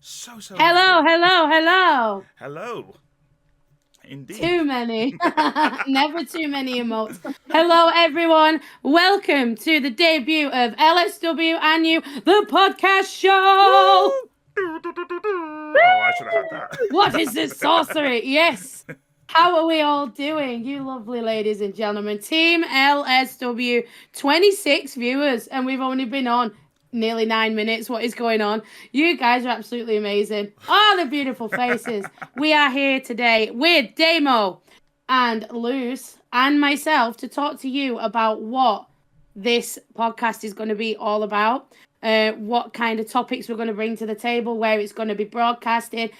So. Hello. Hello. Indeed. Too many. Never too many emotes. Hello, everyone. Welcome to the debut of LSW and You, the podcast show. Oh, I should have had that. What is this sorcery? Yes. How are we all doing, you lovely ladies and gentlemen? Team LSW, 26 viewers, and we've only been on nearly 9 minutes. What is going on? You guys are absolutely amazing. Oh, the beautiful faces. We are here today with Damo and Luz and myself to talk to you about what this podcast is going to be all about, what kind of topics we're going to bring to the table, where it's going to be broadcasted.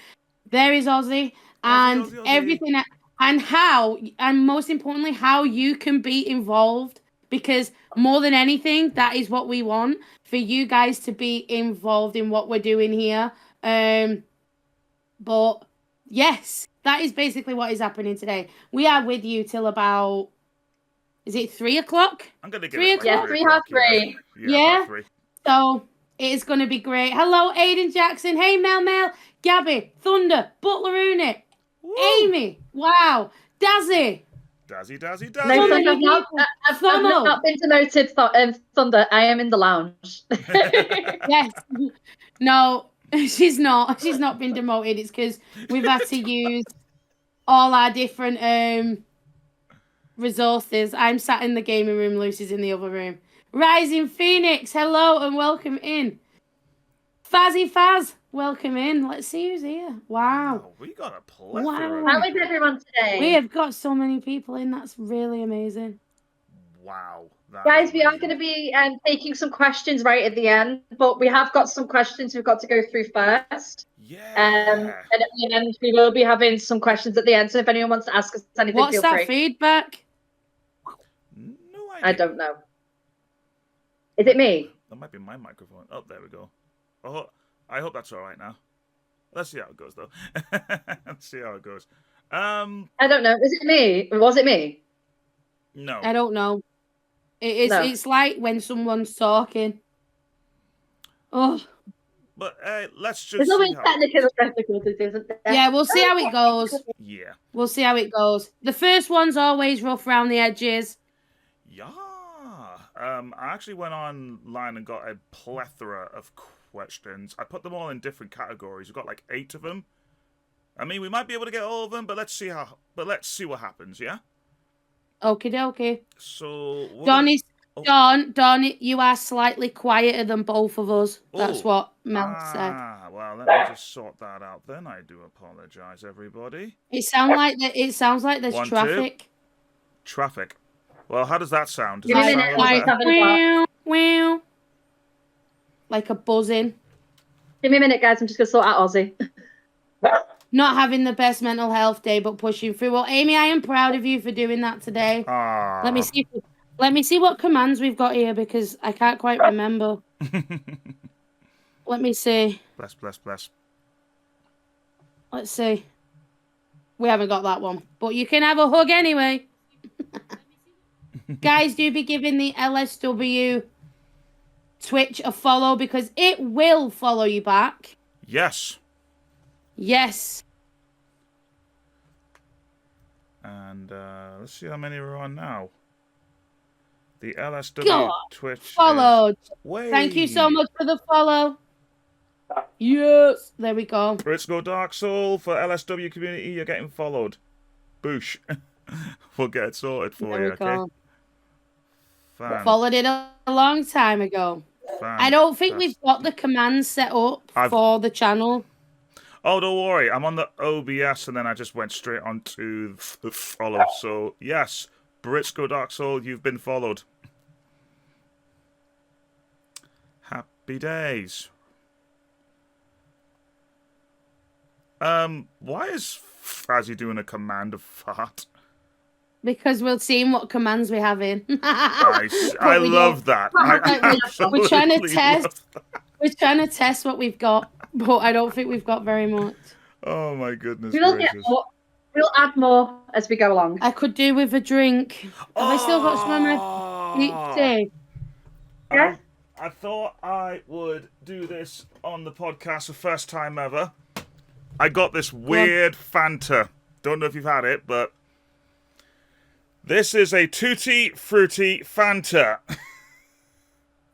There is Ozzy. And Ozzy. Everything, and how, and most importantly, how you can be involved, because more than anything, that is what we want, for you guys to be involved in what we're doing here. But yes, that is basically what is happening today. We are with you till about, is it 3 o'clock? I'm gonna give 3 it o'clock. 3:30. Yeah. 3. So it is going to be great. Hello, Aiden Jackson. Hey, Mel, Gabby, Thunder, Butleroonie, Amy. Wow, Dazzy. Dazzy. No, I've not been demoted, Thunder. I am in the lounge. Yes. No, she's not. She's not been demoted. It's because we've had to use all our different resources. I'm sat in the gaming room. Lucy's in the other room. Rising Phoenix, hello and welcome in. Fazzy Faz, welcome in. Let's see who's here. Wow. We got a plethora. Wow. How is everyone today? We have got so many people in. That's really amazing. Wow. Guys, we are going to be taking some questions right at the end, but we have got some questions we've got to go through first. Yeah. And at the end, we will be having some questions at the end. So if anyone wants to ask us anything, what's feel that free. feedback? No idea. I don't know. Is it me? That might be my microphone. Oh, there we go. Oh, I hope that's all right now. Let's see how it goes, though. Let's see how it goes. I don't know. Is it me? Was it me? No. I don't know. It is. No. It's like when someone's talking. Oh. But let's just. There's always technical difficulties, isn't there? Yeah, we'll see how it goes. Yeah. We'll see how it goes. The first one's always rough around the edges. Yeah. I actually went online and got a plethora of questions. I put them all in different categories. We've got like 8 of them. I mean, we might be able to get all of them, but let's see what happens. Yeah. Okie dokie. So Don, you are slightly quieter than both of us. That's what Mel said. Well, let me just sort that out then. I do apologize, everybody. It sounds like there's traffic. 2. Traffic. Well, how does that sound? Give me a minute. Like a buzzing. Give me a minute, guys. I'm just going to sort out Ozzy. Not having the best mental health day, but pushing through. Well, Amy, I am proud of you for doing that today. Let me see what commands we've got here, because I can't quite remember. Let me see. Bless. Let's see. We haven't got that one, but you can have a hug anyway. Guys, do be giving the LSW Twitch a follow, because it will follow you back. Yes. And let's see how many we're on now. The LSW Twitch followed. Thank you so much for the follow. Yes, there we go. Britsko Dark Soul for LSW community. You're getting followed. Boosh. We'll get it sorted for you. Okay. Followed it a long time ago. I don't think we've got the commands set up for the channel. Oh, don't worry. I'm on the OBS, and then I just went straight on to the follow. So, yes, Britsko Dark Soul, you've been followed. Happy days. Why is Fazzy doing a command of fart? Because we're seeing what commands we have in. Nice. I love that. We're trying to test. We're trying to test what we've got, but I don't think we've got very much. Oh my goodness we'll gracious. We'll add more as we go along. I could do with a drink. Have I still got some on my each day? Yeah. I thought I would do this on the podcast for first time ever. I got this weird Fanta. Don't know if you've had it, but this is a Tutti Frutti Fanta.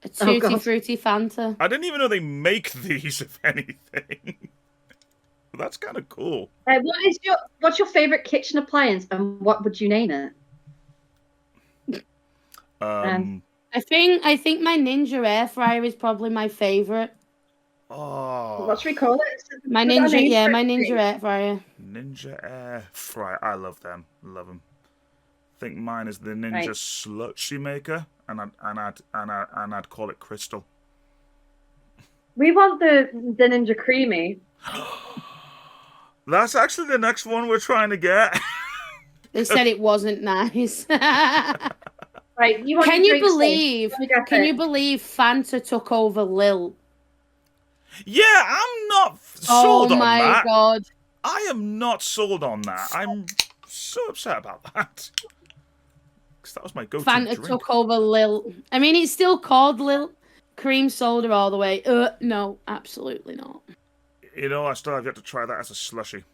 A Tutti Frutti Fanta. I didn't even know they make these, if anything. But that's kind of cool. What's your favorite kitchen appliance, and what would you name it? I think my Ninja air fryer is probably my favorite. Oh, what should we call it? My Ninja air fryer. Ninja air fryer. I love them. Love them. I think mine is the Ninja slushy maker, and I'd call it Crystal. We want the Ninja creamy. That's actually the next one we're trying to get. They said it wasn't nice. Right, Can you believe Fanta took over Lil? Yeah, I'm not sold on that. Oh my god. I am not sold on that. I'm so upset about that. Because that was my go-to Fanta drink. took over Lil. I mean, it's still called Lil. Cream soda all the way. No, absolutely not. You know, I still have yet to try that as a slushy.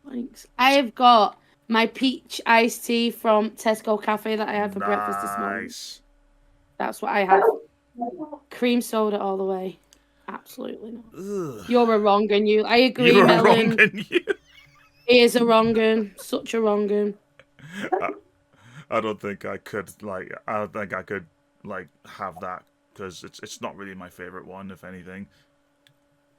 Thanks. I have got my peach iced tea from Tesco Cafe that I had for breakfast this morning. That's what I have. Cream soda all the way. Absolutely not. Ugh. You're a wrong un, you. I agree, You're Melon. A wrong un, you. He is a wrong un. Such a wrong un. I don't think I could, have that, because it's not really my favorite one, if anything.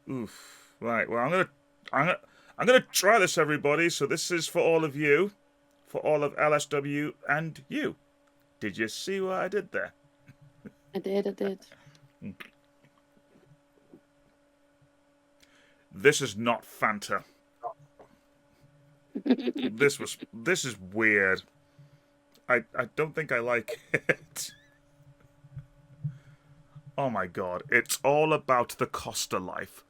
Oof. Right, well, I'm gonna try this, everybody. So this is for all of you, for all of LSW and you. Did you see what I did there? I did. This is not Fanta. This is weird. I don't think I like it. Oh my god, it's all about the Costa life.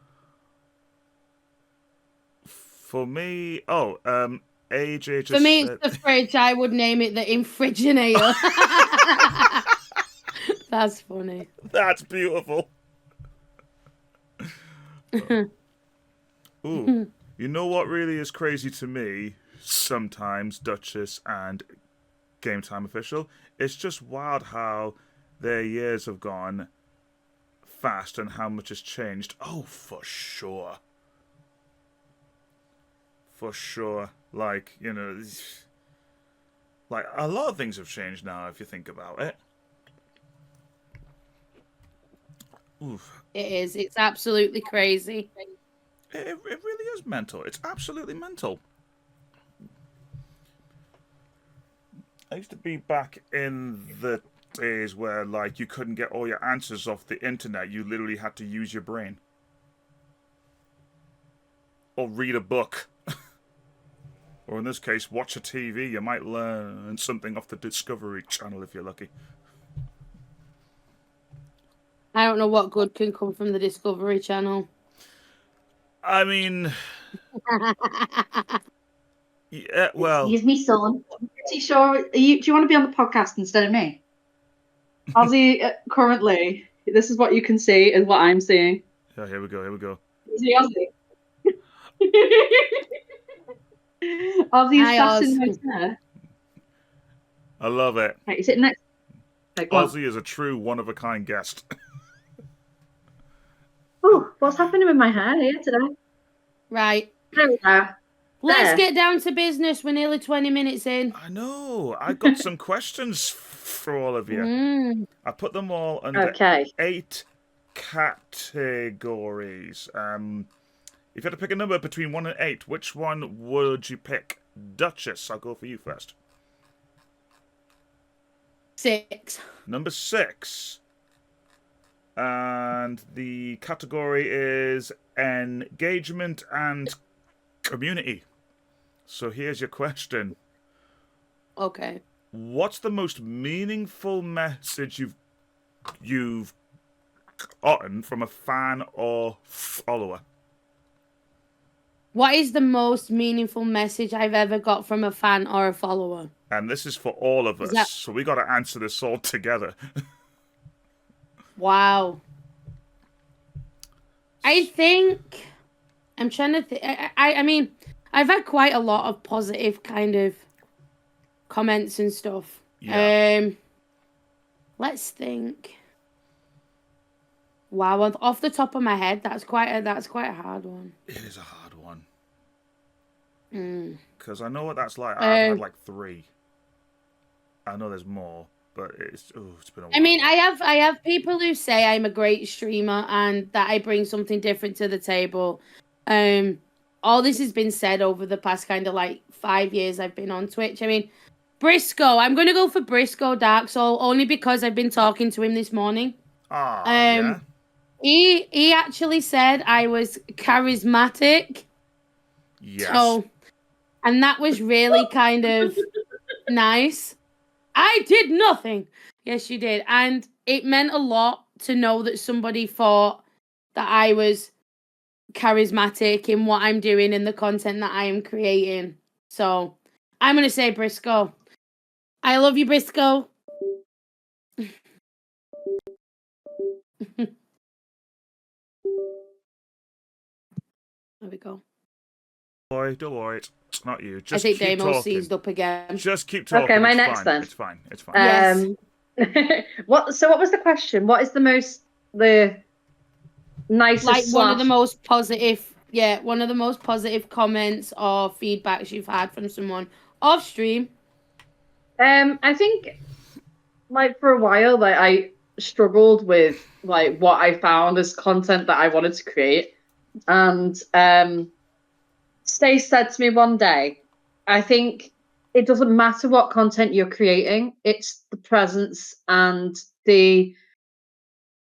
For me, AJ just For me, it's the fridge. I would name it the Infriginator. That's funny. That's beautiful. Ooh, you know what really is crazy to me sometimes, Duchess and Game Time Official? It's just wild how their years have gone fast and how much has changed. Oh, for sure. For sure. Like, you know, like a lot of things have changed now if you think about it. Oof. It is. It's absolutely crazy. It really is mental. It's absolutely mental. I used to be back in the days where, like, you couldn't get all your answers off the internet. You literally had to use your brain. Or read a book. Or in this case, watch a TV. You might learn something off the Discovery Channel if you're lucky. I don't know what good can come from the Discovery Channel. I mean... yeah, well... Excuse me, son. I'm pretty sure... do you want to be on the podcast instead of me? Ozzy, currently, this is what you can see and what I'm seeing. Yeah, here we go. See Ozzy? Ozzy's sat in my chair. I love it. Right, you sitting next. Like, Ozzy is a true one-of-a-kind guest. Oh, what's happening with my hair here today? Right. There we are. Let's get down to business. We're nearly 20 minutes in. I know. I got some questions for all of you. I put them all under 8 categories. If you had to pick a number between 1 and 8, which one would you pick? Duchess, I'll go for you first. 6. Number 6. And the category is engagement and community. So here's your question. Okay. What's the most meaningful message you've gotten from a fan or follower? What is the most meaningful message I've ever got from a fan or a follower? And this is for all of us, so we got to answer this all together. Wow. I think I'm trying to think. I mean, I've had quite a lot of positive kind of comments and stuff. Yeah. Let's think. Wow, off the top of my head, that's quite a hard one. It is a hard one. Mm. Because I know what that's like. I've had like 3. I know there's more, but it's been a while. I mean, I have people who say I'm a great streamer and that I bring something different to the table. All this has been said over the past kind of like 5 years I've been on Twitch. I mean, Briscoe, I'm going to go for Briscoe Dark Soul only because I've been talking to him this morning. Yeah. He actually said I was charismatic. Yes. So, and that was really kind of nice. I did nothing. Yes, you did. And it meant a lot to know that somebody thought that I was charismatic in what I'm doing and the content that I am creating. So I'm going to say Briscoe. I love you, Briscoe. There we go. Don't worry. It's not you. Just I think keep Damo talking. seized up again. Just keep talking. Okay, my it's next fine. then. It's fine. It's fine. Yes. What was the question? What is the nicest Like one of the most positive, one of the most positive comments or feedbacks you've had from someone off stream? I think like for a while like I struggled with like what I found as content that I wanted to create. And Stace said to me one day, I think it doesn't matter what content you're creating, it's the presence and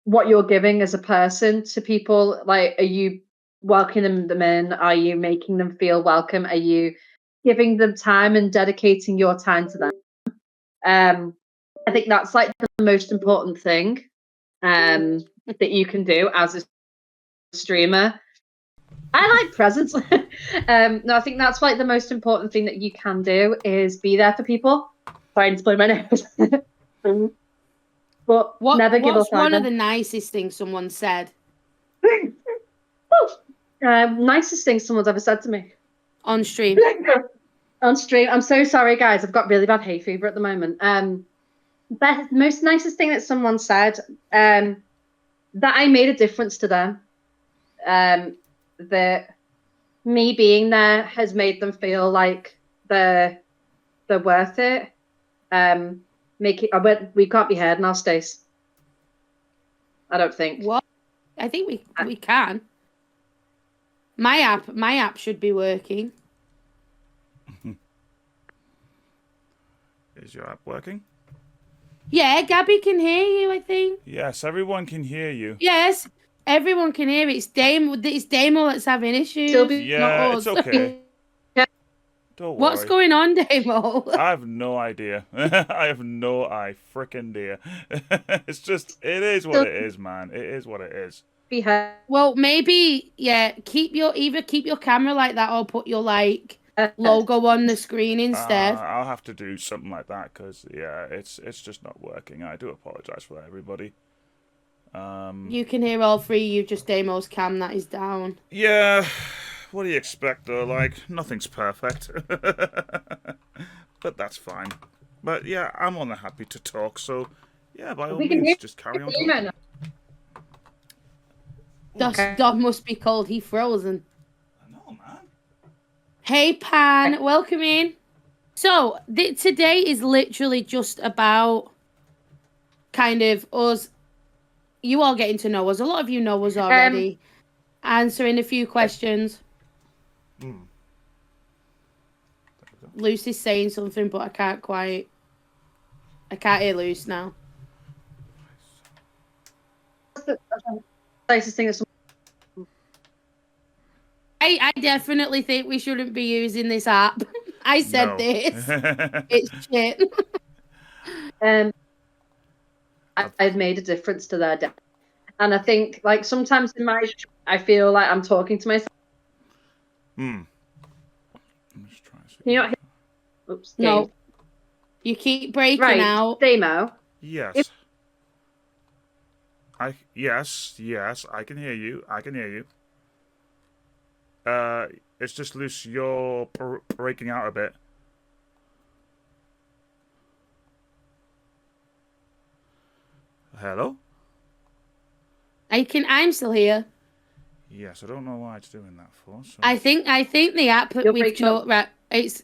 what you're giving as a person to people. Like, are you welcoming them in? Are you making them feel welcome? Are you giving them time and dedicating your time to them? I think that's like the most important thing that you can do as a streamer. I like presence. No, I think that's like the most important thing that you can do is be there for people. Trying to play my nose. But never give up. What's one of the nicest things someone said? Nicest thing someone's ever said to me. On stream. On stream. I'm so sorry, guys. I've got really bad hay fever at the moment. The most nicest thing that someone said, that I made a difference to them. That me being there has made them feel like they're worth it. We can't be heard now, Stace. I don't think. What? I think we can. My app should be working. Is your app working? Yeah, Gabby can hear you, I think. Yes, everyone can hear you. Yes, everyone can hear it. It's Damo that's having issues. Yeah, it's okay. Don't worry. What's going on, Damo? I have no idea. I have no freaking idea. It's just, it is what it is, man. It is what it is. Well, maybe, keep your camera like that or put your, like, logo on the screen instead. I'll have to do something like that because, it's just not working. I do apologize for that, everybody. You can hear all 3. You just Damo's cam that is down. Yeah. What do you expect, though? Like, nothing's perfect. But that's fine. But, yeah, I'm more than happy to talk, so, yeah, by all means, just carry on talking. Dog must be cold. He frozen. I know, man. Hey, Pan. Welcome in. So, today is literally just about kind of us, you all getting to know us. A lot of you know us already. Answering a few questions. Lucy's saying something, but I can't hear Luce now. Nicest thing that's I definitely think we shouldn't be using this app. I said this. It's shit. I've made a difference to their day. And I think, like, sometimes in my I feel like I'm talking to myself. I'm just trying to see. Can you not hear? Oops. No. You keep breaking out. Damo. Yes. Yes, I can hear you. I can hear you. It's just loose. You're breaking out a bit. Hello? I'm still here. Yes, I don't know why it's doing that for. So. I think the app You're we've breaking up. right. It's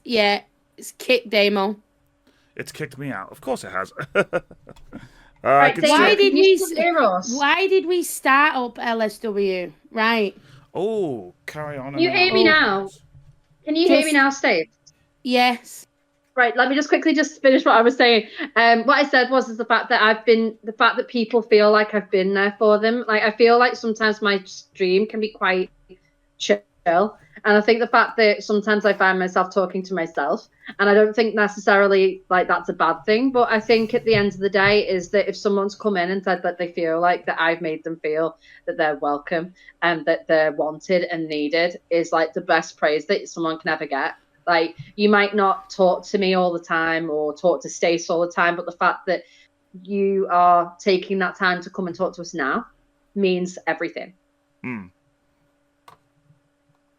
kicked demo. It's kicked me out. Of course it has. Right, Dana, Why did can you still hear us? why did we start up LSW? Right. Oh, carry on. Can you hear me now? Can you hear me now, Steve? Yes. Right, let me just quickly just finish what I was saying. What I said was the fact that people feel like I've been there for them. Like I feel like sometimes my stream can be quite chill, and I think the fact that sometimes I find myself talking to myself, and I don't think necessarily like that's a bad thing, but I think at the end of the day is that if someone's come in and said that they feel like that I've made them feel that they're welcome and that they're wanted and needed is like the best praise that someone can ever get. Like you might not talk to me all the time or talk to Stace all the time, but the fact that you are taking that time to come and talk to us now means everything.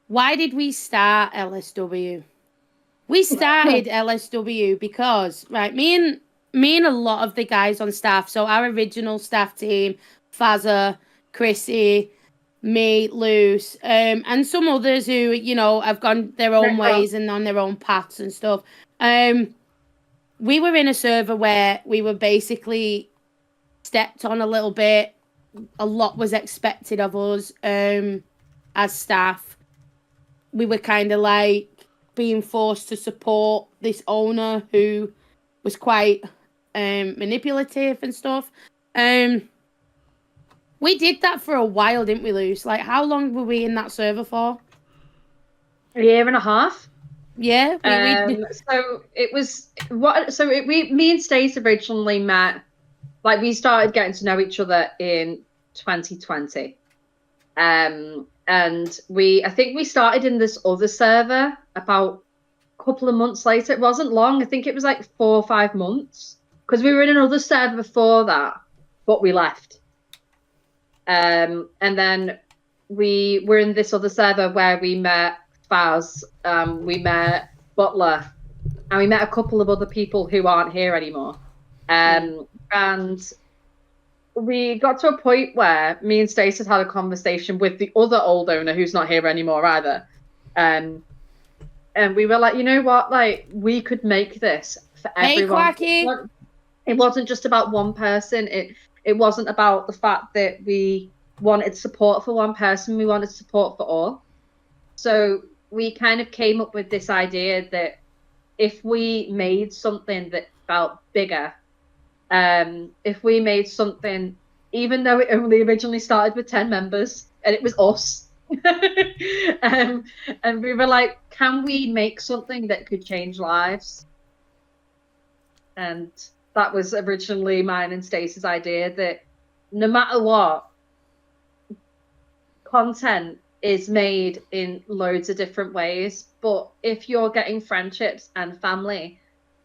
Why did we start LSW? We started LSW because me and a lot of the guys on staff, so our original staff team, Fazza, Chrissy, me, Luce, and some others who, have gone their own ways and on their own paths and stuff. We were in a server where we were basically stepped on a little bit. A lot was expected of us as staff. We were kind of like being forced to support this owner who was quite manipulative and stuff. We did that for a while, didn't we, Luce? Like, how long were we in that server for? A year and a half. Yeah. So it was me and Stace originally met. Like we started getting to know each other in 2020. And I think we started in this other server about a couple of months later. It wasn't long. I think it was like 4 or 5 months because we were in another server before that, but we left. And then we were in this other server where we met Faz, we met Butler, and we met a couple of other people who aren't here anymore. And we got to a point where me and Stacey had a conversation with the other old owner who's not here anymore either. And we were like, you know what? Like, we could make this for everyone. Hey, Quacky. It wasn't just about one person. It wasn't about the fact that we wanted support for one person. We wanted support for all. So we kind of came up with this idea that if we made something that felt bigger, if we made something, even though it only originally started with 10 members and it was us, and we were like, can we make something that could change lives? And that was originally mine and Stacey's idea, that no matter what, content is made in loads of different ways, but if you're getting friendships and family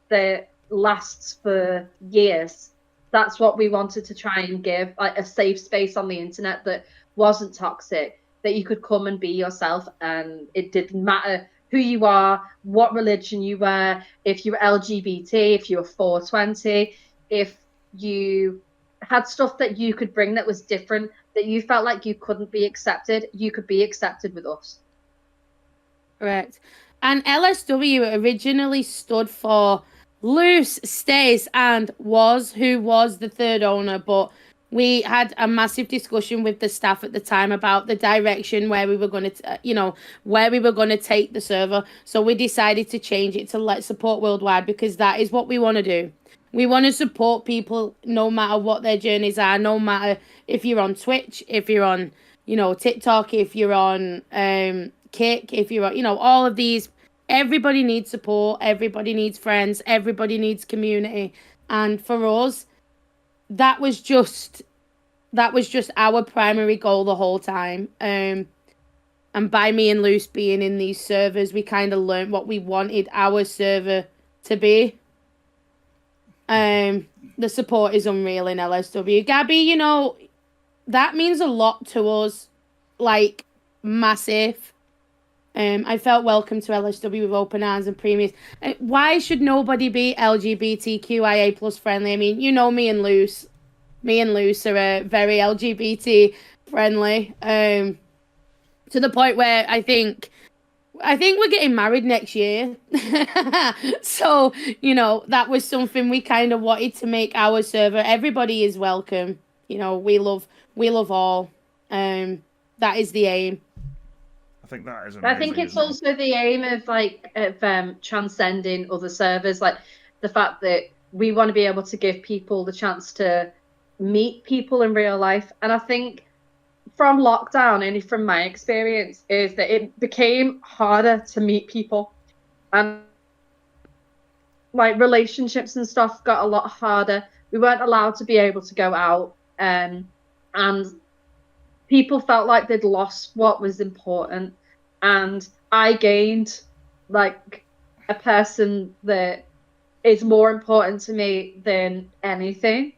that lasts for years, that's what we wanted to try and give, like a safe space on the internet that wasn't toxic, that you could come and be yourself, and it didn't matter who you are, what religion you were, if you were LGBT, if you were 420, if you had stuff that you could bring that was different, that you felt like you couldn't be accepted, you could be accepted with us. Correct. And LSW originally stood for Loose, Stace, and who was the third owner, but we had a massive discussion with the staff at the time about the direction where we were going to, where we were going to take the server. So we decided to change it to Let's Support Worldwide, because that is what we want to do. We want to support people no matter what their journeys are, no matter if you're on Twitch, if you're on, TikTok, if you're on Kick, if you're on, all of these. Everybody needs support. Everybody needs friends. Everybody needs community. And for us, that was just our primary goal the whole time. And by me and Luce being in these servers, we kind of learned what we wanted our server to be. The support is unreal in LSW. Gabby, that means a lot to us, like massive. I felt welcome to LSW with open arms and previous. Why should nobody be LGBTQIA plus friendly? I mean, you know me and Luce. Me and Luce are very LGBT friendly. To the point where I think we're getting married next year. So, you know, that was something we kind of wanted to make our server. Everybody is welcome. You know, we love all. That is the aim. I think that is I amazing. think it's isn't it? also the aim of transcending other servers, like the fact that we want to be able to give people the chance to meet people in real life. And I think from lockdown, and from my experience, is that it became harder to meet people, and like relationships and stuff got a lot harder. We weren't allowed to be able to go out, and people felt like they'd lost what was important. And I gained like a person that is more important to me than anything.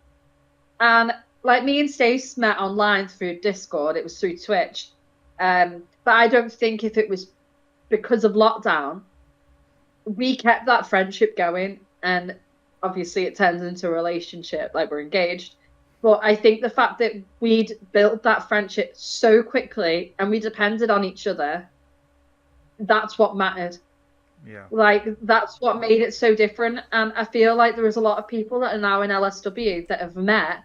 And like me and Stace met online through Discord, it was through Twitch. But I don't think if it was because of lockdown, we kept that friendship going. And obviously it turns into a relationship, like we're engaged. But I think the fact that we'd built that friendship so quickly and we depended on each other, that's what mattered. Yeah. Like, that's what made it so different. And I feel like there was a lot of people that are now in LSW that have met,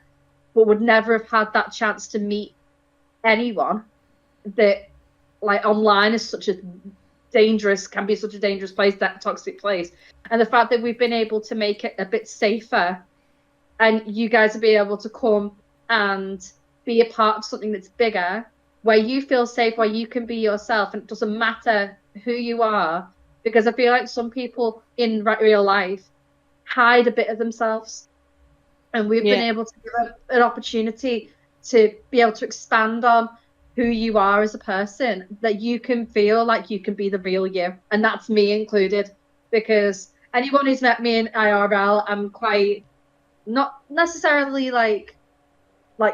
but would never have had that chance to meet anyone. That, like, online is such a can be such a dangerous place, that toxic place. And the fact that we've been able to make it a bit safer, and you guys will be able to come and be a part of something that's bigger, where you feel safe, where you can be yourself, and it doesn't matter who you are. Because I feel like some people in real life hide a bit of themselves. And we've been able to give an opportunity to be able to expand on who you are as a person, that you can feel like you can be the real you. And that's me included. Because anyone who's met me in IRL, I'm quite not necessarily like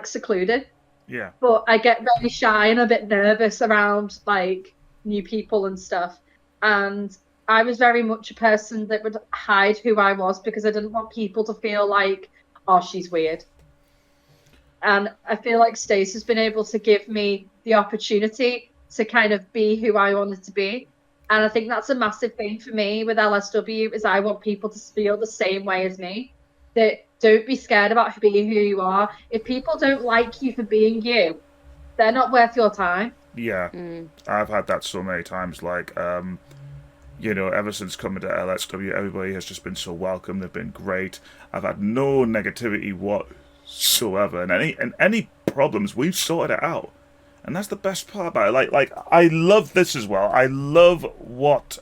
secluded. Yeah. But I get very shy and a bit nervous around like new people and stuff. And I was very much a person that would hide who I was because I didn't want people to feel like, oh, she's weird. And I feel like Stace has been able to give me the opportunity to kind of be who I wanted to be. And I think that's a massive thing for me with LSW, is I want people to feel the same way as me. That don't be scared about being who you are. If people don't like you for being you, they're not worth your time. Yeah. I've had that so many times. Like, you know, ever since coming to LSW, everybody has just been so welcome. They've been great. I've had no negativity whatsoever, and any problems, we've sorted it out. And that's the best part about it. Like I love this as well. I love what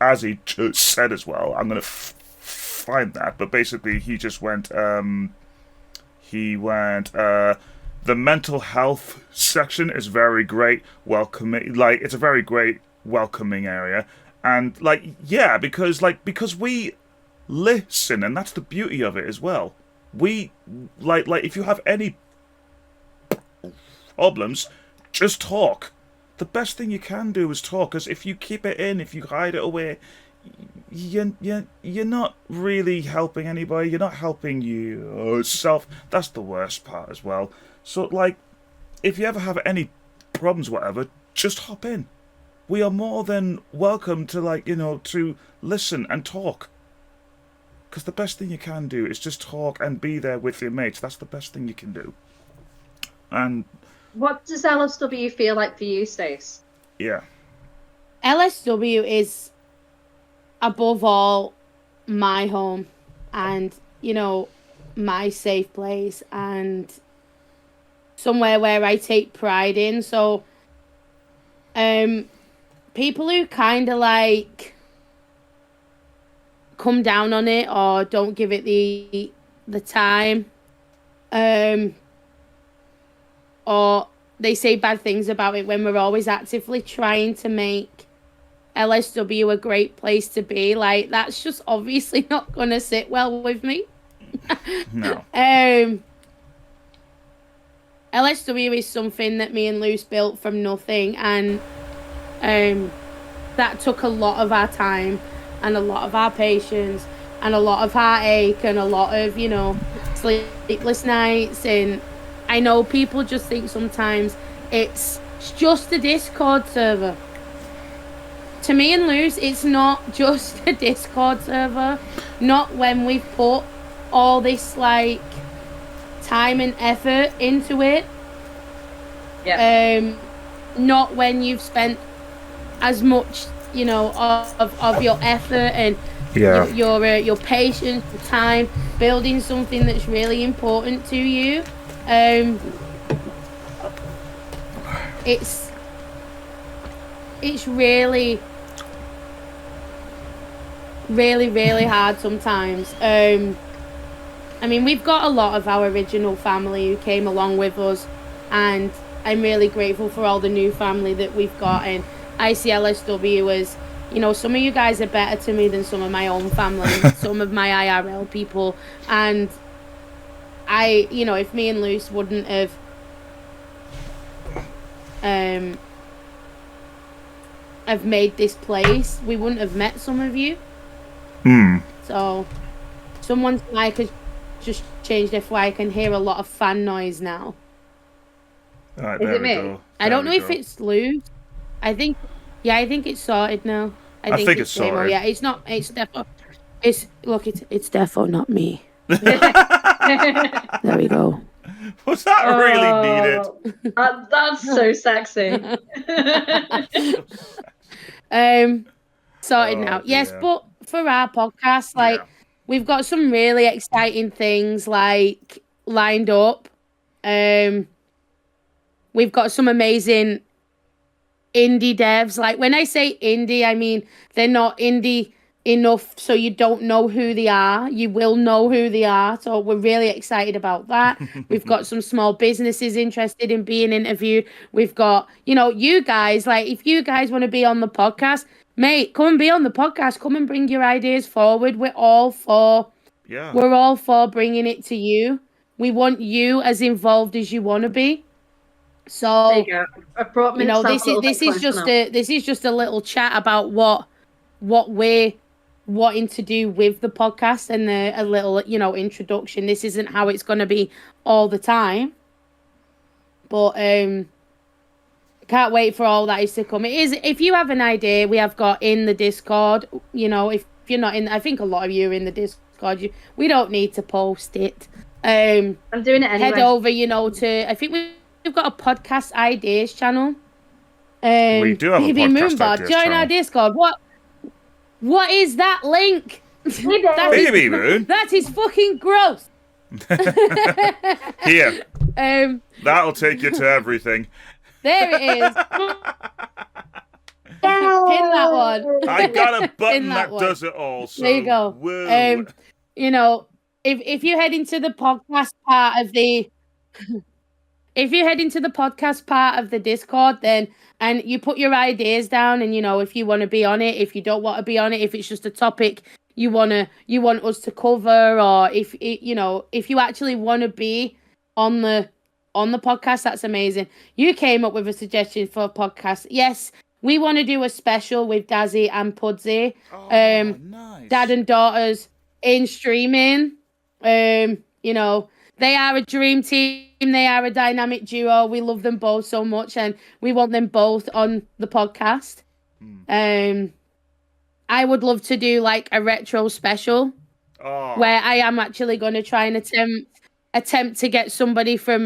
Azzy just said as well. I'm gonna find that, but basically he just went. The mental health section is very great, welcoming. Like, it's a very great welcoming area, and like, yeah, because we listen, and that's the beauty of it as well. We like if you have any problems, just talk. The best thing you can do is talk, because if you keep it in, if you hide it away, you're not really helping anybody. You're not helping yourself. That's the worst part as well. So, like, if you ever have any problems, whatever, just hop in. We are more than welcome to, like, you know, to listen and talk. Because the best thing you can do is just talk and be there with your mates. That's the best thing you can do. And what does LSW feel like for you, Stace? Yeah. LSW is, above all, my home and, you know, my safe place and somewhere where I take pride in. So, people who kind of like come down on it or don't give it the time, or they say bad things about it when we're always actively trying to make LSW a great place to be, like, that's just obviously not gonna sit well with me. No. LSW is something that me and Luce built from nothing, and that took a lot of our time and a lot of our patience and a lot of heartache and a lot of, sleepless nights. And I know people just think sometimes it's just a Discord server. To me and Luce, it's not just a Discord server. Not when we've put all this time and effort into it. Yeah. Not when you've spent as much, of your effort and your patience, your time, building something that's really important to you. It's really, really, really hard sometimes. I mean, we've got a lot of our original family who came along with us, and I'm really grateful for all the new family that we've got. And I see LSW as, some of you guys are better to me than some of my own family, some of my IRL people. And if me and Luce wouldn't have made this place, we wouldn't have met some of you. So someone's mic has just changed if I can hear a lot of fan noise now. All right, Is there it we me? go. I don't know if it's Luce. I think it's sorted now. I think it's sorted. Demo. Yeah, it's not. It's defo. It's defo, not me. There we go. Was that really needed? That's so sexy. Sorted now. Yes, but for our podcast, we've got some really exciting things lined up. We've got some amazing indie devs. Like, when I say indie, I mean they're not indie enough so you don't know who they are. You will know who they are. So we're really excited about that. We've got some small businesses interested in being interviewed. We've got, you guys, if you guys want to be on the podcast, mate, come and be on the podcast. Come and bring your ideas forward. We're all for bringing it to you. We want you as involved as you want to be. So there you go. I brought this is just a little chat about what we're wanting to do with the podcast, and a little introduction. This isn't how it's going to be all the time, but can't wait for all that is to come. It is, if you have an idea, we have got in the Discord. If you're not in, I think a lot of you are in the Discord. We don't need to post it. I'm doing it anyway. Head over, to, I think we've got a podcast ideas channel. We do have a podcast ideas join channel. our Discord. What is that link? Baby Moon. That is fucking gross. Here. That'll take you to everything. There it is. Pin that one. I got a button that does it all. So there you go. Woo. If you head into the podcast part of the Discord, then, and you put your ideas down, and if you want to be on it, if you don't want to be on it, if it's just a topic you want us to cover, or if you actually want to be on the podcast, that's amazing. You came up with a suggestion for a podcast. Yes, we want to do a special with Dazzy and Pudsey. Nice. Dad and daughters in streaming. They are a dream team. They are a dynamic duo. We love them both so much, and we want them both on the podcast. I would love to do a retro special where I am actually going to try and attempt to get somebody from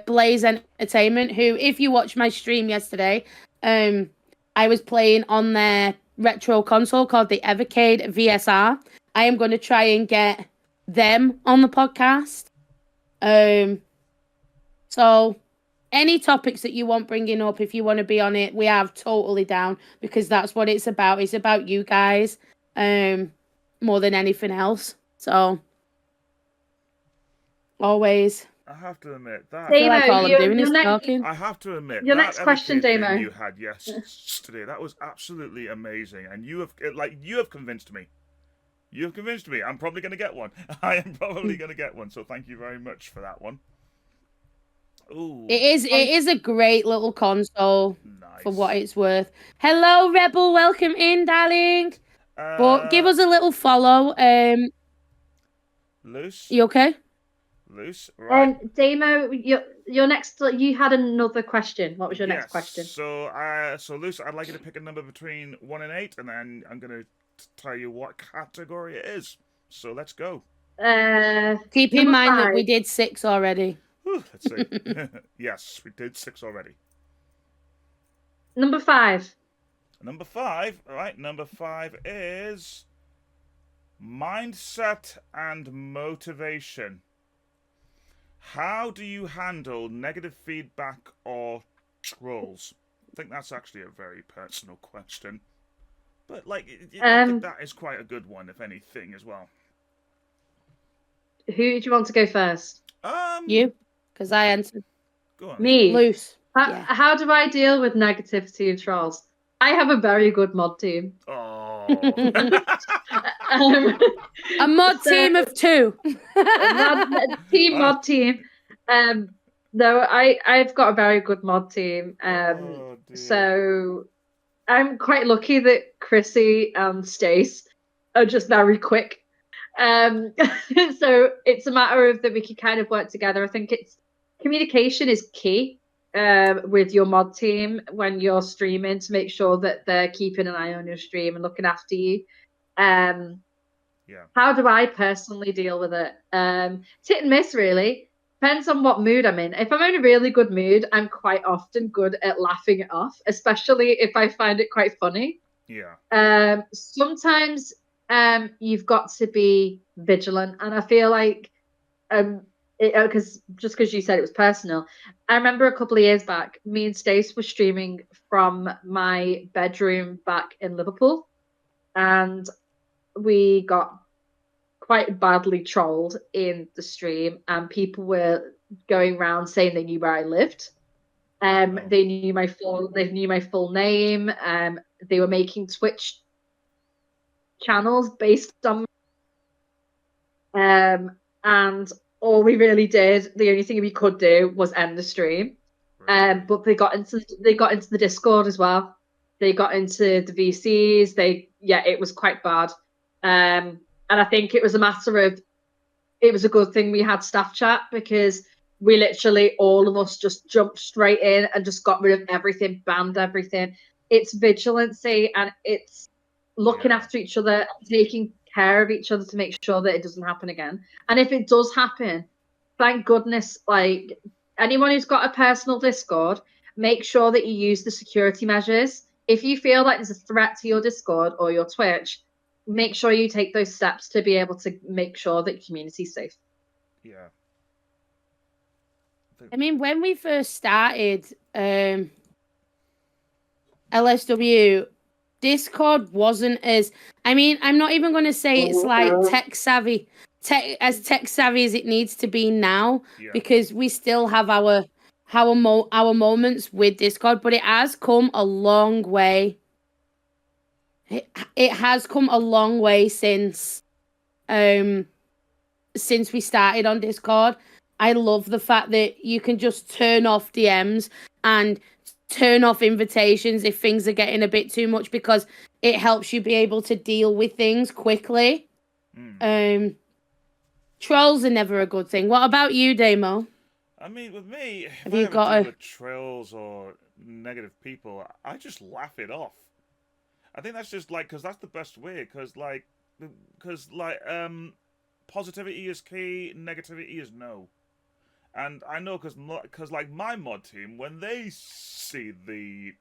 Blaze Entertainment, who, if you watched my stream yesterday, I was playing on their retro console called the Evercade VSR. I am going to try and get them on the podcast. So any topics that you want bringing up, if you want to be on it, we are totally down, because that's what it's about. It's about you guys, more than anything else. So always. I have to admit that. Damo, I feel like all I'm doing is talking. I have to admit, your that next question, thing Damo, you had yesterday, that was absolutely amazing, and you have convinced me. You've convinced me. I'm probably going to get one. I am probably going to get one. So thank you very much for that one. Ooh, It is a great little console for what nice. it's worth. Hello, Rebel. Welcome in, darling. But give Uh, us a little follow. loose, You okay? loose, right? Damo, your next. You had another question. What was your next Yes. question? So loose. I'd like you to pick a number between 1 and 8, and then I'm gonna tell you what category it is. So let's go. Keep in Number mind that 5. we did 6 already. Whew, let's see. Yes, we did 6 already. Number 5. Number 5. All right. Number 5 is mindset and motivation. How do you handle negative feedback or trolls? I think that's actually a very personal question. But, like, I think that is quite a good one, if anything, as well. Who do you want to go first? You? Because I answered. Go on. Me. Loose. Yeah. How do I deal with negativity and trolls? I have a very good mod team. Oh. A mod So- team of 2. Mod team. No, I've got a very good mod team. Oh, dear. So I'm quite lucky that Chrissy and Stace are just very quick. So it's a matter of that we can kind of work together. I think it's communication is key with your mod team when you're streaming to make sure that they're keeping an eye on your stream and looking after you. Yeah. How do I personally deal with it? It's hit and miss, really. Depends on what mood I'm in. If I'm in a really good mood, I'm quite often good at laughing it off, especially if I find it quite funny. Yeah. Sometimes you've got to be vigilant, and I feel like because just because you said it was personal, I remember a couple of years back, me and Stace were streaming from my bedroom back in Liverpool, and we got quite badly trolled in the stream, and people were going around saying they knew where I lived. They knew my full name. They were making Twitch channels based on and all we really did, the only thing we could do was end the stream. Really? But they got into the Discord as well. They got into the VCs. It was quite bad. And I think it was a matter of it was a good thing we had staff chat because we literally all of us just jumped straight in and just got rid of everything, banned everything. It's vigilancy and it's looking after each other, taking care of each other to make sure that it doesn't happen again. And if it does happen, thank goodness, like anyone who's got a personal Discord, make sure that you use the security measures. If you feel like there's a threat to your Discord or your Twitch, make sure you take those steps to be able to make sure that your community's safe. Yeah. I mean, when we first started LSW, Discord wasn't as... I mean, I'm not even going to say it's like tech savvy as it needs to be now, because we still have our moments with Discord, but it has come a long way. It has come a long way since we started on Discord. I love the fact that you can just turn off DMs and turn off invitations if things are getting a bit too much, because it helps you be able to deal with things quickly. Trolls are never a good thing. What about you, Damo? I mean, with me, if Have I you ever got deal a... with trolls or negative people, I just laugh it off. I think that's just like, because that's the best way, because positivity is key, negativity is no. And I know because like my mod team, when they see the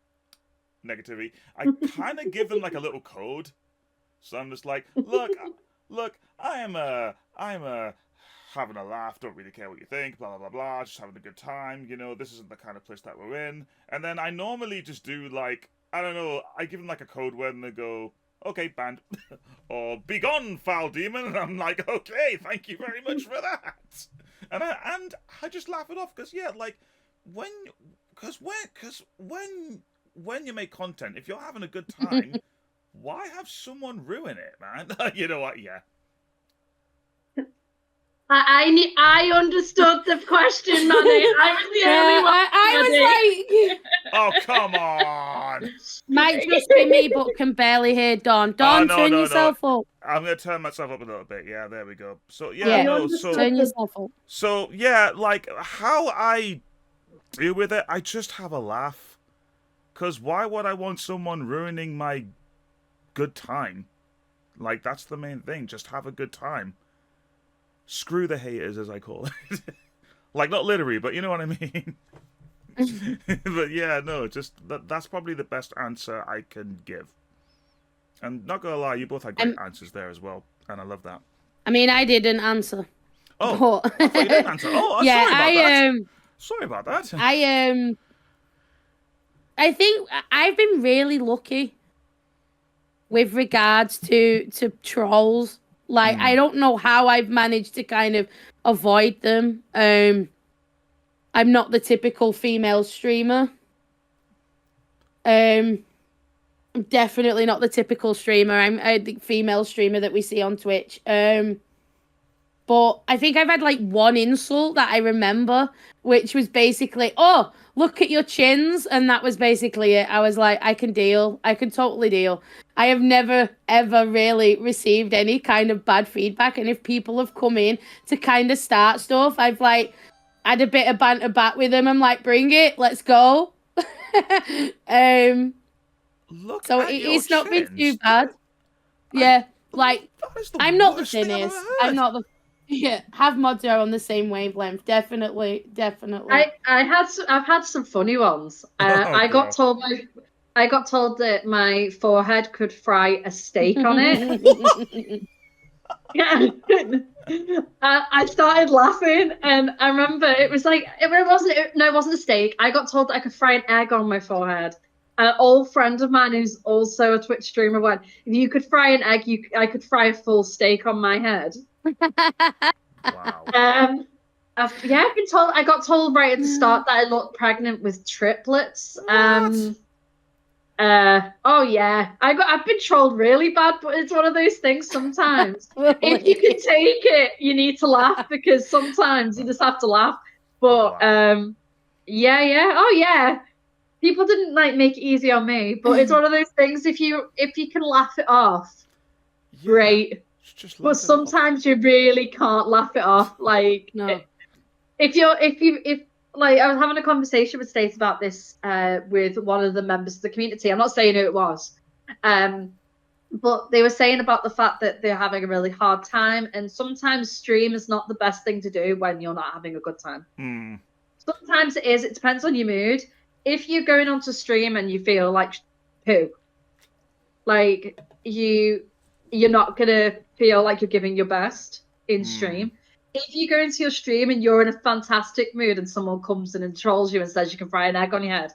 negativity, I kind of give them like a little code. So I'm just like, look, I am having a laugh, don't really care what you think, blah, blah, blah, blah, just having a good time, this isn't the kind of place that we're in. And then I normally just do, like, I don't know, I give them, like, a code word and they go, okay, banned, or be gone, foul demon, and I'm like, okay, thank you very much for that. And I just laugh it off, because, yeah, like, when you make content, if you're having a good time, why have someone ruin it, man? You know what, yeah. I understood the question, Manny. I was the only one. I was like, Oh, come on. might just be me, but can barely hear Dawn. Dawn, no, turn no, yourself up. I'm going to turn myself up a little bit. Yeah, there we go. So, Yeah, no, so... Turn yourself up. So, yeah, like, how I deal with it, I just have a laugh. Because why would I want someone ruining my good time? Like, that's the main thing. Just have a good time. Screw the haters, as I call it. Like, not literally, but you know what I mean? But yeah, no, just that's probably the best answer I can give. And not gonna lie, you both had great answers there as well. And I love that. I mean, I didn't answer. Oh, but... I thought you didn't answer. Oh, I'm yeah, sorry about that. Sorry about that. I think I've been really lucky with regards to trolls. Like, I don't know how I've managed to kind of avoid them. I'm not the typical female streamer. I'm definitely not the typical streamer. I'm the female streamer that we see on Twitch. But I think I've had like one insult that I remember, which was basically, "Oh, look at your chins," and that was basically it. I was like, I can deal. I can totally deal. I have never ever really received any kind of bad feedback, and if people have come in to kind of start stuff, I've like had a bit of banter back with them. I'm like, bring it, let's go. Look So at it's your not been chins. too bad. Yeah, like That is the I'm not the worst thing I've thinnest. ever I'm heard. not the have mods are on the same wavelength. Definitely. I've had some funny ones. I got told that my forehead could fry a steak on it. Yeah. I started laughing, and I remember it wasn't a steak. I got told that I could fry an egg on my forehead. An old friend of mine who's also a Twitch streamer went, "If you could fry an egg, I could fry a full steak on my head." Wow. I've been told. I got told right at the start that I looked pregnant with triplets. Oh yeah, I've been trolled really bad, but it's one of those things sometimes. If you can take it, you need to laugh, because sometimes you just have to laugh. But Wow. oh yeah. People didn't like make it easy on me, but it's one of those things. If you can laugh it off, Yeah. great. Just But laugh it sometimes you really can't laugh it off. Like, No. if like, I was having a conversation with Stacey about this with one of the members of the community. I'm not saying who it was, but they were saying about the fact that they're having a really hard time, and sometimes stream is not the best thing to do when you're not having a good time. Mm. Sometimes it is. It depends on your mood. If you're going on to stream and you feel like poo, like you're not gonna feel like you're giving your best in stream. If you go into your stream and you're in a fantastic mood and someone comes in and trolls you and says you can fry an egg on your head,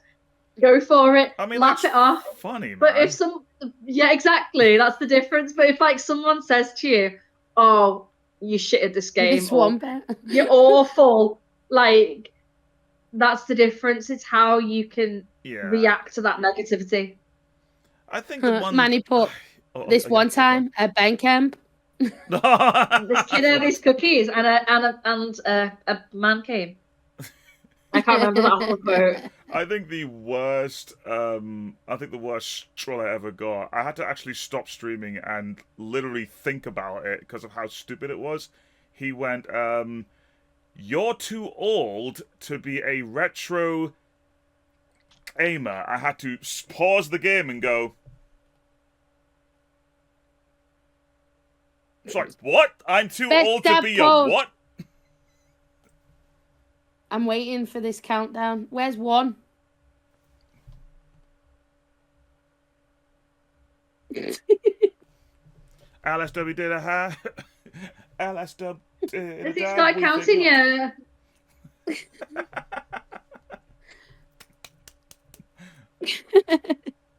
go for it. I mean, laugh that's it off. funny, man. But if exactly, that's the difference. But if like someone says to you, "Oh, you shit at this game," This one bit. "You're awful," like, that's the difference. It's how you can react to that negativity. I think the one Manny put this one time at bank camp. This kid had his cookies, and a man came. I can't remember that whole quote. I think the worst troll I ever got, I had to actually stop streaming and literally think about it because of how stupid it was. He went, "You're too old to be a retro aimer." I had to pause the game and go, "Sorry, what? I'm too old to be a what?" I'm waiting for this countdown. Where's one? LSW did a high. LSW did a Has it started counting yet?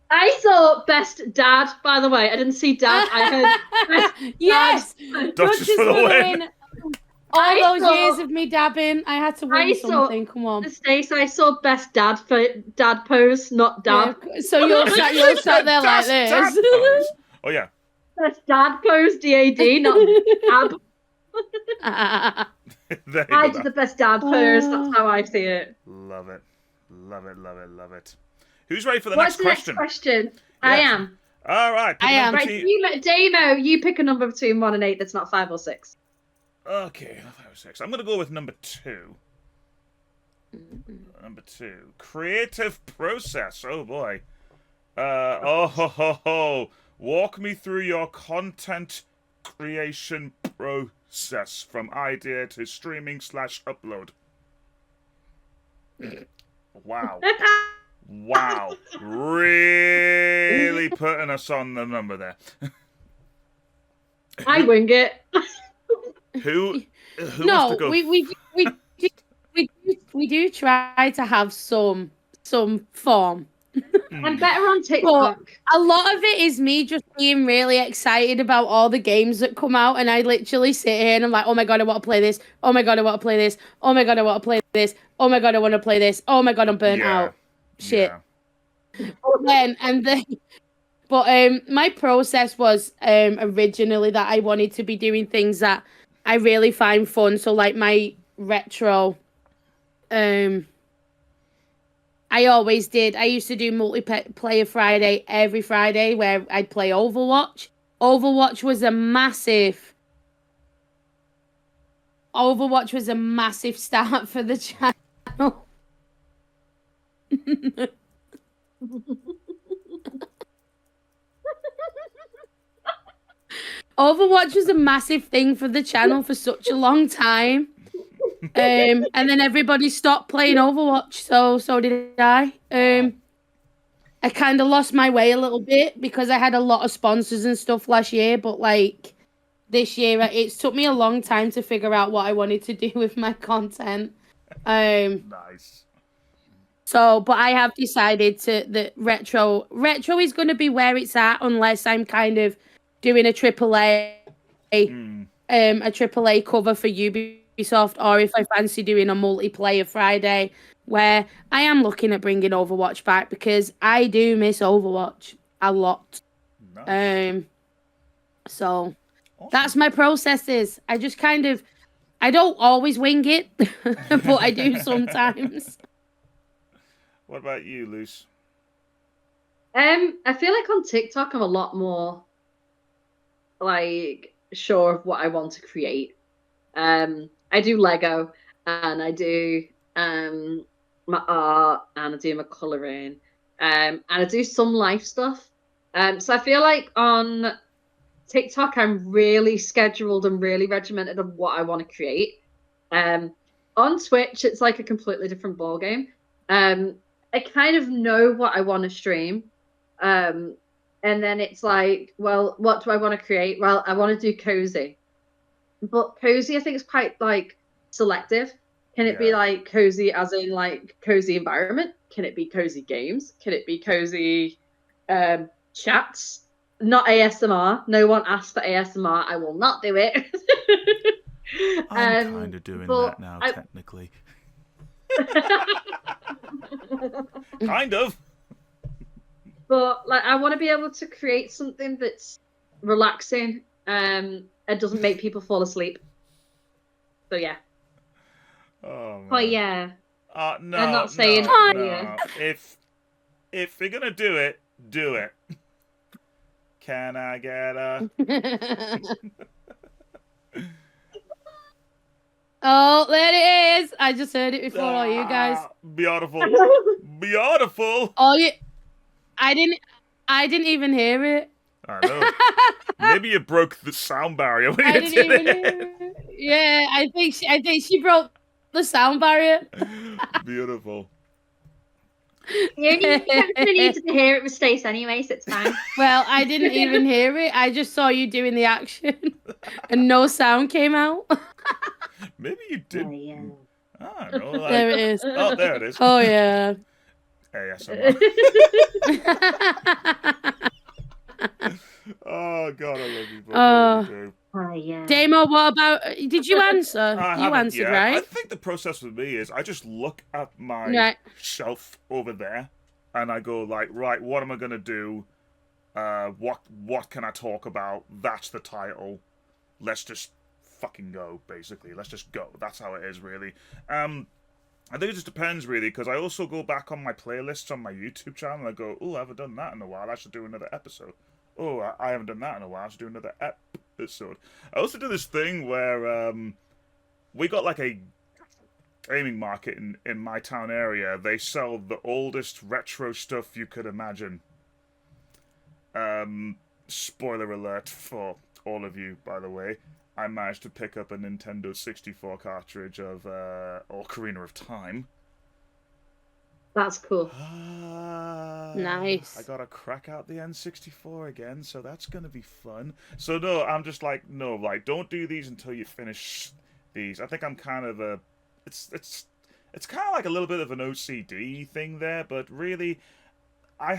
I saw best dad, by the way. I didn't see dad. I heard yes, Duchess for the win. All those years of me dabbing, I had to win something. Come on, Stace. I saw best dad for dad pose, not dad. Yeah, so you're sat there like this. Oh yeah. Best dad pose, DAD, not dab. There you I go. did the best dad purrs. That's how I see it. Love it. Love it, love it, love it. Who's ready for the What's next the question? next question? I Yes. am. All right. Pick I a am. number Right, T. Damo, you pick a number between 1 and 8 that's not 5 or 6. Okay, 5 or 6. I'm going to go with number 2. Number 2. Creative process. Oh, boy. Oh, ho, ho, ho. Walk me through your content creation process from idea to streaming / upload. Wow. Wow. Really putting us on the number there. I wing it. Who wants to No, go? we do try to have some form. I'm better on But TikTok. a lot of it is me just being really excited about all the games that come out, and I literally sit here and I'm like, oh my god, I want to play this. Oh my god, I want to play this. Oh my god, I want to play this. Oh my god, I want to play this. Oh my god, I'm burnt out. Shit. Yeah. But my process was originally that I wanted to be doing things that I really find fun. So like my retro, I always did. I used to do multiplayer Friday every Friday where I'd play Overwatch. Overwatch was a massive start for the channel. Overwatch was a massive thing for the channel for such a long time. And then everybody stopped playing Overwatch, so did I. I kind of lost my way a little bit because I had a lot of sponsors and stuff last year, but like this year, it took me a long time to figure out what I wanted to do with my content. Nice. So, but I have decided that retro is going to be where it's at unless I'm kind of doing a AAA cover for Ubisoft, or if I fancy doing a multiplayer Friday where I am looking at bringing Overwatch back because I do miss Overwatch a lot. Nice. So Awesome. that's my processes. I just kind of, I don't always wing it, but I do sometimes. What about you, Luce? I feel like on TikTok I'm a lot more like sure of what I want to create. I do Lego and I do my art and I do my colouring and I do some life stuff. So I feel like on TikTok I'm really scheduled and really regimented on what I want to create. On Twitch it's like a completely different ballgame. I kind of know what I want to stream. And then it's like, well, what do I want to create? Well, I want to do cozy. But cozy, I think, is quite like selective. Can it be Yeah. like cozy as in like cozy environment? Can it be cozy games? Can it be cozy chats? Not ASMR. No one asked for ASMR. I will not do it. I'm kind of doing that now, technically. Kind of. But like, I want to be able to create something that's relaxing and doesn't make people fall asleep. So yeah. Oh man. But yeah. No, I'm not saying no. If you're gonna do it, do it. Can I get a? Oh, there it is. I just heard it before all you guys. Beautiful. Beautiful. Oh, I didn't even hear it. I know. Maybe you broke the sound barrier when I you didn't did even it. hear it. Yeah, I think she broke the sound barrier. Beautiful. The only person who needed to hear it was Stace anyway, so it's fine. Well, I didn't even hear it. I just saw you doing the action, and no sound came out. Maybe you did. Oh, yeah. I don't know. Like... There it is. Oh, there it is. Oh yeah. ASMR. Oh God, I love you. Both. Oh yeah. Damo, what about? Did you answer? I You answered, yet. right? I think the process with me is I just look at my Right. shelf over there, and I go like, right, what am I gonna do? What can I talk about? That's the title. Let's just fucking go, basically. Let's just go. That's how it is, really. I think it just depends, really, because I also go back on my playlists on my YouTube channel and I go, oh, I haven't done that in a while. I should do another episode. Oh, I haven't done that in a while. I should do another episode. I also do this thing where we got like a gaming market in my town area. They sell the oldest retro stuff you could imagine. Spoiler alert for all of you, by the way. I managed to pick up a Nintendo 64 cartridge of Ocarina of Time. That's cool. Nice. I gotta crack out the N64 again, so that's gonna be fun. So no, I'm just like, no, like, don't do these until you finish these. I think I'm kind of a... It's kind of like a little bit of an OCD thing there, but really, I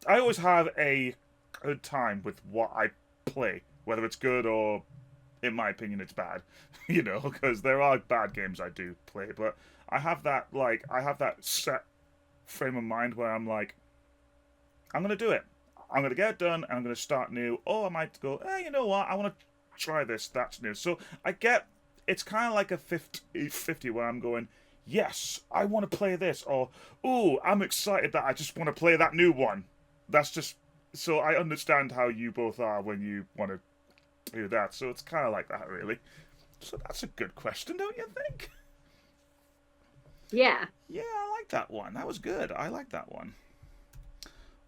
always have a good time with what I play, whether it's good or, in my opinion, it's bad. You know, because there are bad games I do play, but I have that set frame of mind where I'm like, I'm gonna do it. I'm gonna get it done, and I'm gonna start new. Or I might go, you know what? I want to try this. That's new. So I get. It's kind of like a 50-50 where I'm going, yes, I want to play this, or, ooh, I'm excited that I just want to play that new one. That's just, so I understand how you both are when you want to do that, so it's kind of like that, really. So that's a good question, don't you think? Yeah. Yeah, I like that one. That was good. I like that one.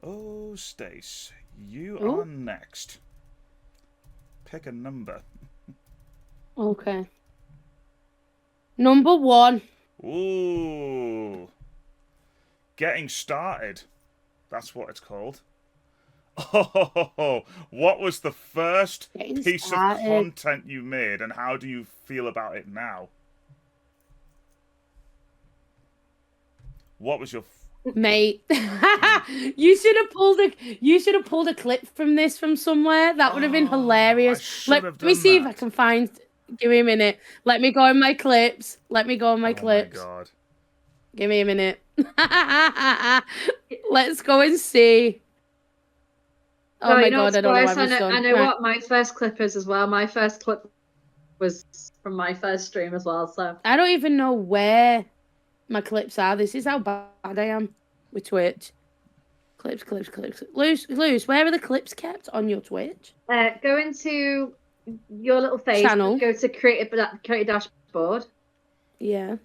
Oh, Stace, you are next. Pick a number. Okay. Number 1. Ooh. Getting started. That's what it's called. Oh, what was the first piece of content you made, and how do you feel about it now? What was your... Mate, you should have pulled a clip from this from somewhere. That would have been hilarious. Let me see if I can find... Give me a minute. Let me go in my clips. Oh my God. Give me a minute. Let's go and see. Oh my God, I don't know what I've done. I know what my first clip is as well. My first clip was from my first stream as well, so... I don't even know where my clips are. This is how bad I am with Twitch. Clips. Luz, where are the clips kept on your Twitch? Go into your little face. Channel. Go to create a dashboard. Yeah.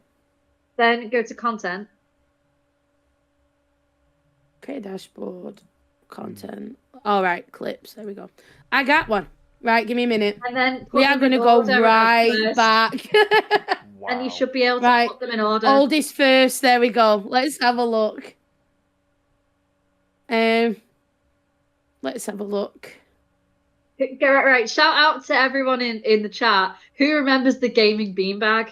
Then go to content. Create a dashboard. Content. All right, clips. There we go. I got one. Right, give me a minute. And then we are going to go right back. Wow. And you should be able to put them in order. Oldest first. There we go. Let's have a look. Let's have a look. Go right. Shout out to everyone in the chat who remembers the gaming beanbag.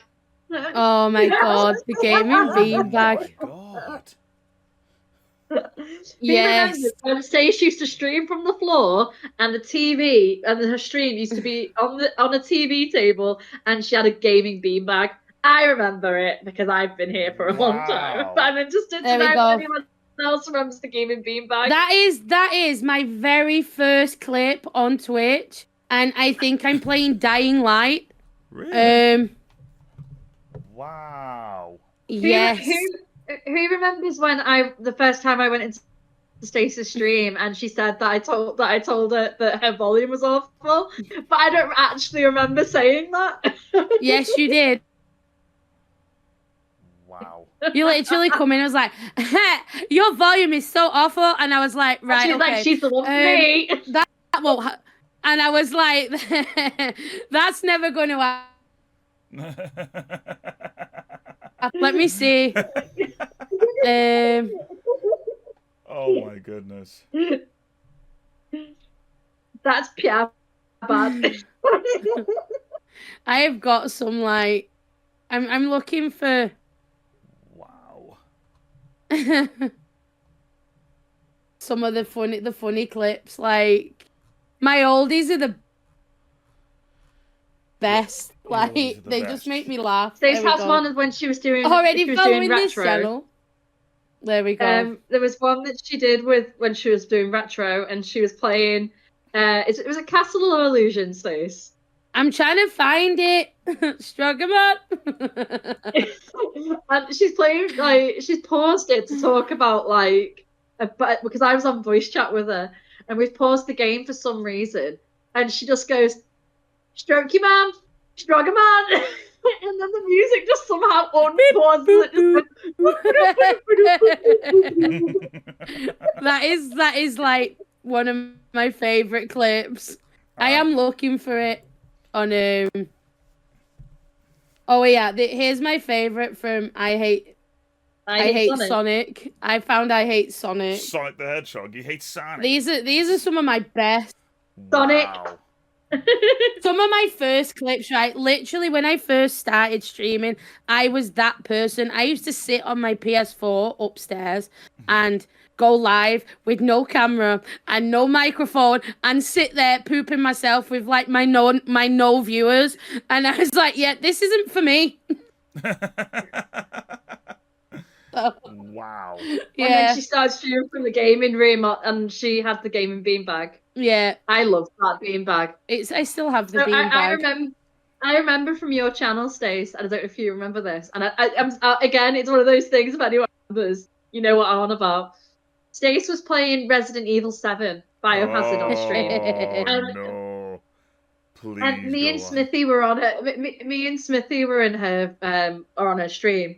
Oh my God, the gaming beanbag. Oh my God. Yes. When Stace used to stream from the floor, and the TV and her stream used to be on a TV table, and she had a gaming beanbag. I remember it because I've been here for a long time. But I'm interested to know if anyone else remembers the gaming beanbag. That is my very first clip on Twitch, and I think I'm playing Dying Light. Really? Wow. Yes. Who remembers when the first time I went into Stace's stream and she said that I told her that her volume was awful, but I don't actually remember saying that. Yes, you did. Wow. You literally come in and was like, your volume is so awful, and I was like, right, she's like, she's the one for me. That won't and I was like, that's never going to happen. Let me see. Oh my goodness. That's Pierre bad. I have got some like I'm looking for wow. some of the funny clips. Like my oldies are the best. Like they just make me laugh. Stace has one when she was doing following retro. This channel. There we go. There was one that she did when she was doing retro, and she was playing It was a Castle or Illusion space. I'm trying to find it. Strugamon. And she's playing like she's paused it to talk about because I was on voice chat with her and we've paused the game for some reason and she just goes stroke you man Strugamon and then the music just somehow unpauses That is like one of my favorite clips. I am looking for it on Oh yeah, here's my favorite from I hate Sonic. I found I hate Sonic. Sonic the Hedgehog. You hate Sonic. These are some of my best. Sonic. Wow. Some of my first clips, right? Literally, when I first started streaming, I was that person. I used to sit on my PS4 upstairs and go live with no camera and no microphone and sit there pooping myself with like my no viewers. And I was like, yeah, this isn't for me. Wow. Yeah. And then she started streaming from the gaming room and she had the gaming beanbag. Yeah. I love that beanbag. I still have the beanbag. I remember from your channel, Stace, and I don't know if you remember this. And again, it's one of those things. If anyone remembers, you know what I'm on about. Stace was playing Resident Evil 7 Biohazard on stream. No. Please. And me and Smithy were on it. Me and Smithy were in her or on her stream.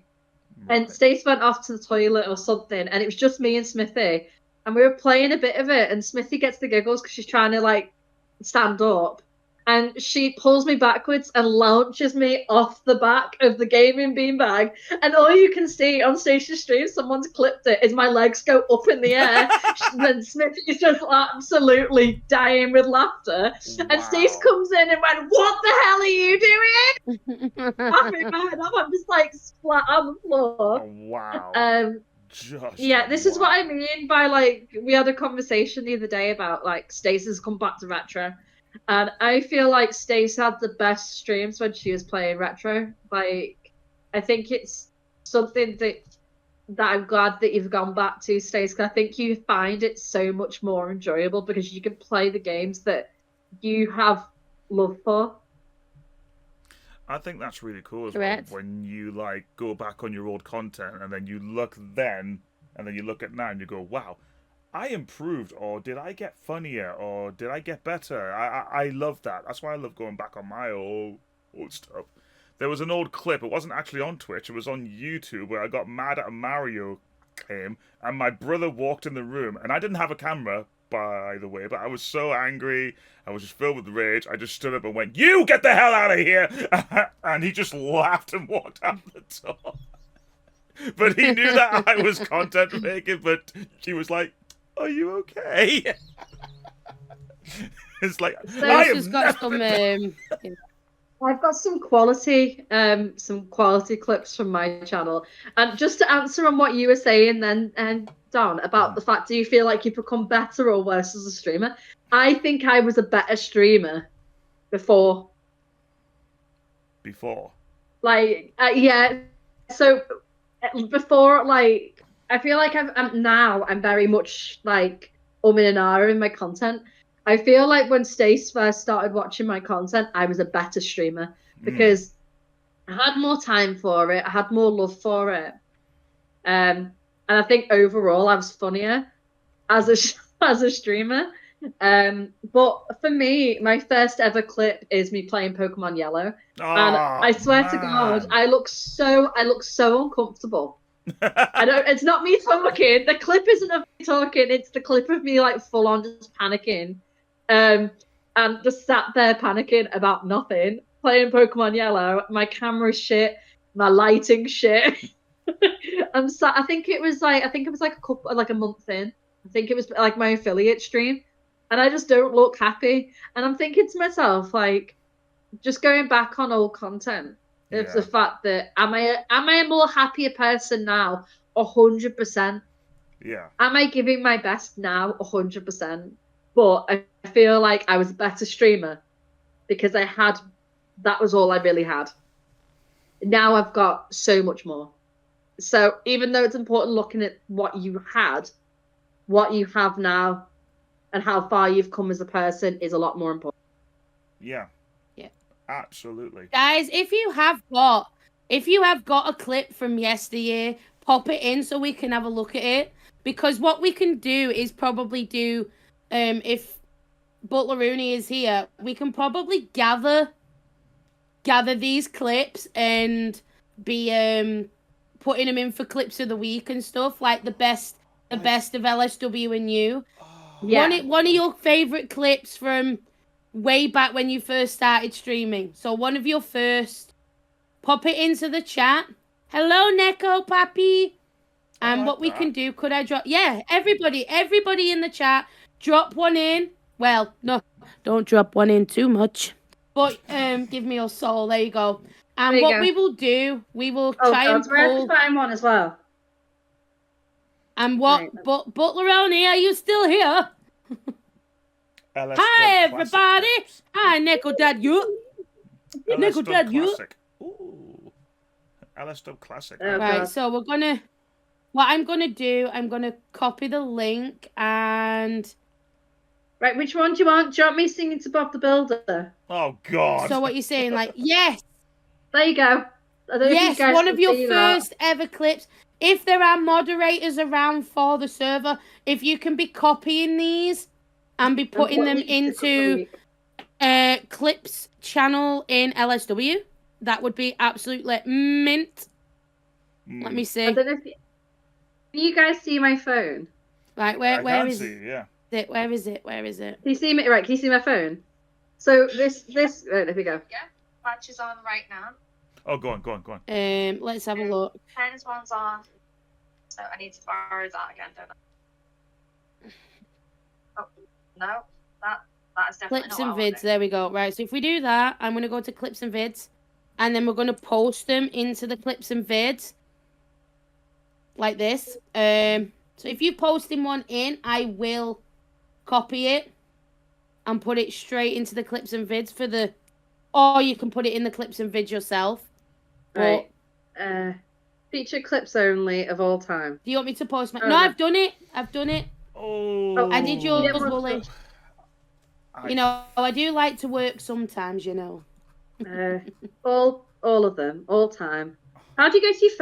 Right. And Stace went off to the toilet or something, and it was just me and Smithy. And we were playing a bit of it, and Smithy gets the giggles because she's trying to like stand up. And she pulls me backwards and launches me off the back of the gaming beanbag. And all you can see on Stace's stream, someone's clipped it, is my legs go up in the air. And Smithy's just absolutely dying with laughter. Wow. And Stace comes in and went, "What the hell are you doing?" I'm just like splat on the floor. Oh, wow. This is what I mean by like, we had a conversation the other day about like Stace has come back to retro. And I feel like Stace had the best streams when she was playing retro. Like, I think it's something that I'm glad that you've gone back to, Stace, because I think you find it so much more enjoyable because you can play the games that you have love for. I think that's really cool as well. When you like go back on your old content and then you look then and then you look at now and you go, wow, I improved, or did I get funnier, or did I get better? I love that. That's why I love going back on my old stuff. There was an old clip. It wasn't actually on Twitch. It was on YouTube where I got mad at a Mario game, and my brother walked in the room, and I didn't have a camera, by the way, but I was so angry. I was just filled with rage. I just stood up and went, "You get the hell out of here!" And he just laughed and walked out the door. But he knew that I was content making, but he was like, "Are you okay?" It's like I've got some quality clips from my channel. And just to answer on what you were saying then, Don, about the fact, do you feel like you've become better or worse as a streamer? I think I was a better streamer before. Like, yeah. So before, like, I feel like I'm very much like and ahhing in my content. I feel like when Stace first started watching my content, I was a better streamer because I had more time for it. I had more love for it. And I think overall I was funnier as a streamer. But for me, my first ever clip is me playing Pokemon Yellow. And I swear to God, I look so uncomfortable. It's not me talking. The clip isn't of me talking. It's the clip of me like full on just panicking, and just sat there panicking about nothing, playing Pokemon Yellow. My camera's shit. My lighting shit. I think it was like a month in. I think it was like my affiliate stream, and I just don't look happy. And I'm thinking to myself, like, just going back on old content. It's the fact that am I a more happier person now? 100%. Yeah. Am I giving my best now? 100%. But I feel like I was a better streamer because that was all I really had. Now I've got so much more. So even though it's important looking at what you had, what you have now, and how far you've come as a person is a lot more important. Yeah. Yeah. Absolutely. Guys, if you have got a clip from yesteryear, pop it in so we can have a look at it. Because what we can do is probably do, if Butler Rooney is here, we can probably gather these clips and be putting them in for clips of the week and stuff, like the best of LSW and you. Yeah. One of your favorite clips from way back when you first started streaming. So one of your first, pop it into the chat. Hello, Neko Papi. And like what we that. can do, could I drop? Yeah, everybody in the chat, drop one in. Well, no, don't drop one in too much. But give me your soul. There you go. And what we will do, we will try and where's pull. the find one as well? And what, Right. Butleroni, are you still here? LSW Hi, everybody. clips. Hi, Neko Dad. You. LSW Dad, you. classic. Ooh. LSW classic. Oh, Right, God. so what I'm gonna do, I'm gonna copy the link and. Right, which one do you want? Do you want me singing to Bob the Builder? Oh, God. So what you're saying, like, yes. There you go. I don't know if you Yes, guys one can of your see that. first ever clips. If there are moderators around for the server, if you can be copying these and be putting what them week is it into week? Clips channel in LSW, that would be absolutely mint. Let me I see. don't know if you guys see my phone. Right, I where can is see, yeah. it? Where is it? Where is it? Can you see me? Right, can you see my phone? So this right, there we go. Yeah, match is on right now. Oh, go on. Let's have a look. Tennis one's on. So I need to borrow that again, don't I? Oh no, that is definitely Clips not and what I vids. There we go. Right, so if we do that, I'm gonna go to clips and vids, and then we're gonna post them into the clips and vids, like this. So if you posting one in, I will copy it and put it straight into the clips and vids for the, or you can put it in the clips and vids yourself. Right. Feature clips only of all time. Do you want me to post my? Oh, No, no. I've done it. I've done it. Oh. I did yours, Wooly. I- You know, I do like to work sometimes. You know. All of them, all time. How do you go to your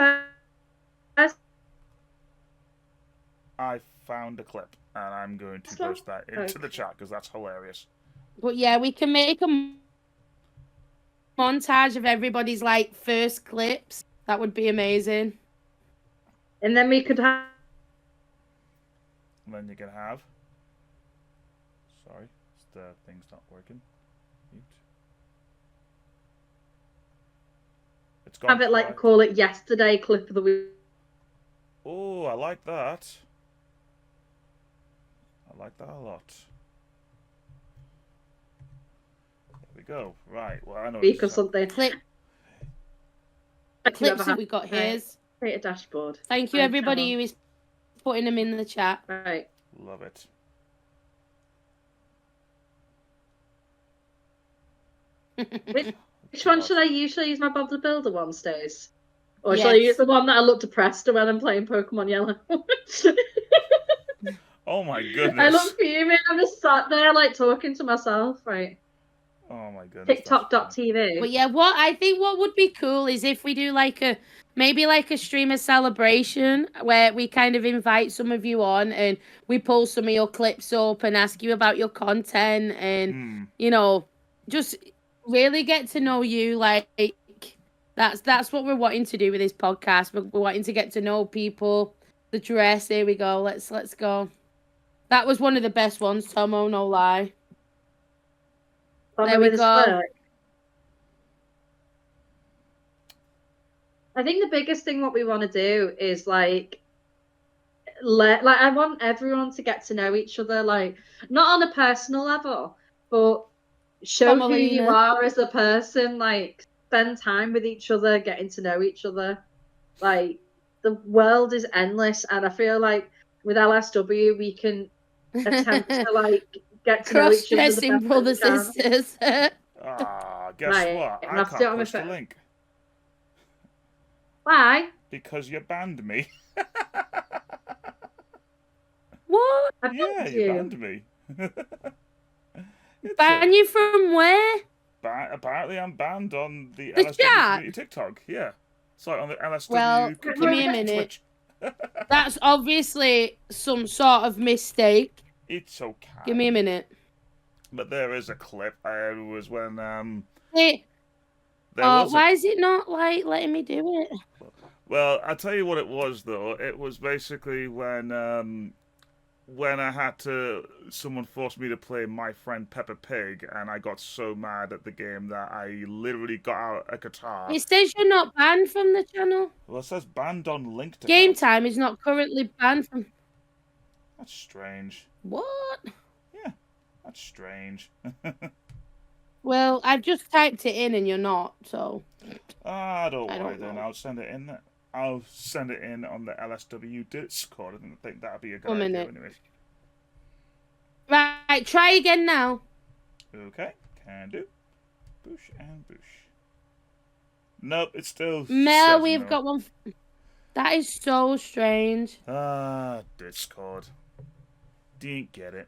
first? I found a clip, and I'm going to post that into the chat because that's hilarious. But yeah, we can make a montage of everybody's like first clips. That would be amazing. And then we could have. And then you can have. Sorry, the thing's not working. Mute. It's gone. Have it like call it yesterday clip of the week. Oh, I like that. I like that a lot. There we go. Right. Well, I know. Week or something. Clips that we got here. Create a dashboard. Thank you, everybody who is putting them in the chat. Right. Love it. Which one should I use? Should I use my Bob the Builder one, Stace? Or should I use the one that I look depressed when I'm playing Pokemon Yellow? Oh my goodness. I look fuming. I'm just sat there like talking to myself, right? Oh my goodness. TikTok.tv. But yeah, I think what would be cool is if we do like a streamer celebration where we kind of invite some of you on and we pull some of your clips up and ask you about your content and you know, just really get to know you. Like that's what we're wanting to do with this podcast. We're wanting to get to know people. The dress, here we go. Let's go. That was one of the best ones, Tomo, no lie. There we go. I think the biggest thing what we want to do is like I want everyone to get to know each other, like not on a personal level, but show who you are as a person, like spend time with each other, getting to know each other. Like the world is endless, and I feel like with LSW we can attempt to like get to know each other. Cross-dressing brothers sisters. Guess what? I can't push the link. Why? Because you banned me. What? Yeah, you banned me. Ban you from where? Apparently, I'm banned on the The LSW chat? community TikTok. Yeah. Sorry, on the LSW Well, give community me a minute. Twitch. That's obviously some sort of mistake. It's okay. Give me a minute. But there is a clip. It was when Hey, there was why is it not like letting me do it? Well, I'll tell you what it was though. It was basically when I had to, someone forced me to play My Friend Peppa Pig, and I got so mad at the game that I literally got out a guitar. It says you're not banned from the channel. Well, it says banned on linked Game account. time is not currently banned from. That's strange. What? Yeah, that's strange. Well, I've just typed it in and you're not, so. Don't I worry don't then. know. I'll send it in. I'll send it in on the LSW Discord. I think that'd be a good 1 idea minute. anyway. Right, try again now. Okay, can do. Boosh and boosh. Nope, it's still. Mel, says we've no. got one. That is so strange. Discord. Didn't get it.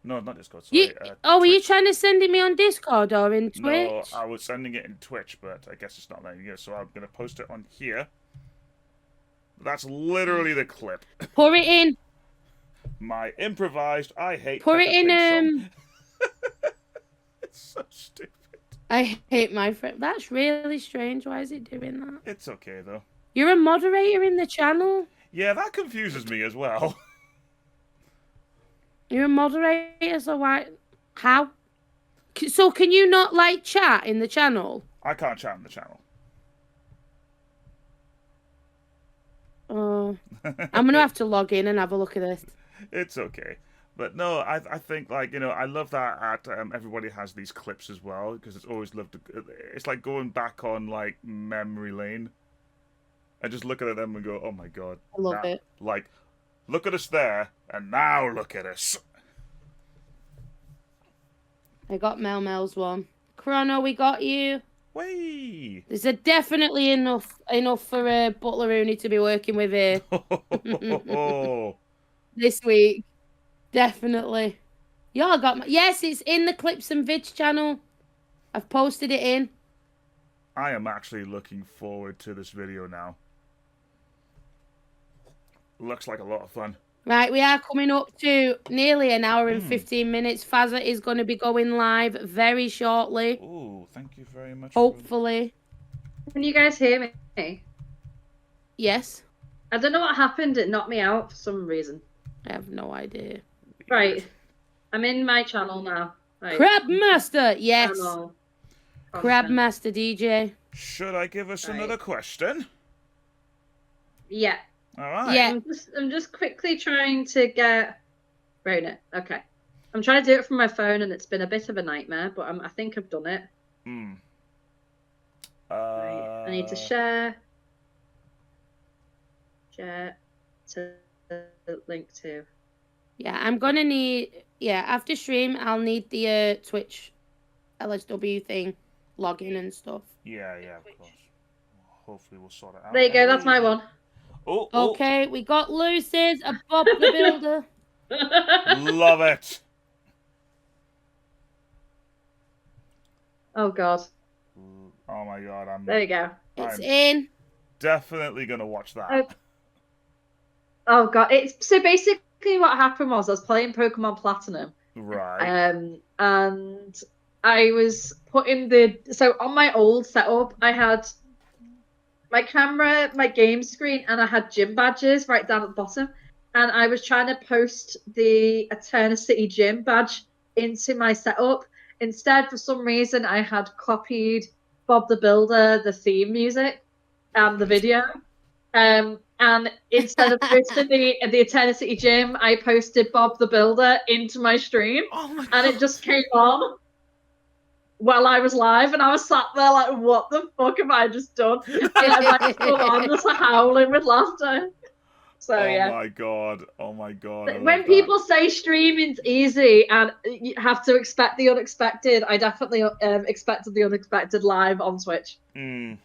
No, not Discord. You, Sorry. were you Twitch. trying to send it me on Discord or in Twitch? No, I was sending it in Twitch, but I guess it's not letting you. So I'm gonna post it on here. That's literally the clip. Put it in. My improvised I hate Put Peppa it in. Pig song. It's so stupid. I hate my friend. That's really strange. Why is it doing that? It's okay though. You're a moderator in the channel. Yeah, that confuses me as well. You're a moderator, so why? How? So can you not like chat in the channel? I can't chat on the channel. I'm gonna have to log in and have a look at this. It's okay. But no, I think, like, you know, I love that everybody has these clips as well, because it's always loved to, it's like going back on, like, memory lane. I just look at them and go, oh my god. I love it. Like, look at us there, and now look at us. I got Mel's one. Chrono, we got you. Whee! There's definitely enough for Butler Rooney to be working with here this week. Definitely. Y'all got my... Yes, it's in the Clips and Vids channel. I've posted it in. I am actually looking forward to this video now. Looks like a lot of fun. Right, we are coming up to nearly an hour and 15 minutes. Fazza is going to be going live very shortly. Ooh, thank you very much. Hopefully. Can you guys hear me? Yes. I don't know what happened. It knocked me out for some reason. I have no idea. Right. I'm in my channel now. Right. Crab Master, yes. Channel. Crab Content. Master DJ. Should I give us Right. another question? Yeah. All right. Yeah. I'm just quickly trying to get. Right. No. Okay. I'm trying to do it from my phone, and it's been a bit of a nightmare, but I think I've done it. Hmm. Right. I need to share. Share to link to. Yeah, I'm going to need... Yeah, after stream, I'll need the Twitch LSW thing, login and stuff. Yeah, of course. Hopefully we'll sort it out. There you go. That's my one. Oh, Okay, we got Lucy's, a Bob the Builder. Love it. Oh god. Oh my god, There you go. It's I'm in. definitely gonna watch that. Oh god. It's so basically what happened was I was playing Pokemon Platinum. Right. And I was putting so on my old setup I had my camera, my game screen, and I had gym badges right down at the bottom. And I was trying to post the Eternity Gym badge into my setup. Instead, for some reason, I had copied Bob the Builder, the theme music, and the video. And instead of posting the Eternity Gym, I posted Bob the Builder into my stream. Oh my god. And it just came on while I was live, and I was sat there like, what the fuck have I just done? And I'm like full on just howling with laughter. So yeah. Oh my god. I When love people say streaming's easy and you have to expect the unexpected, I definitely expected the unexpected live on Twitch. that.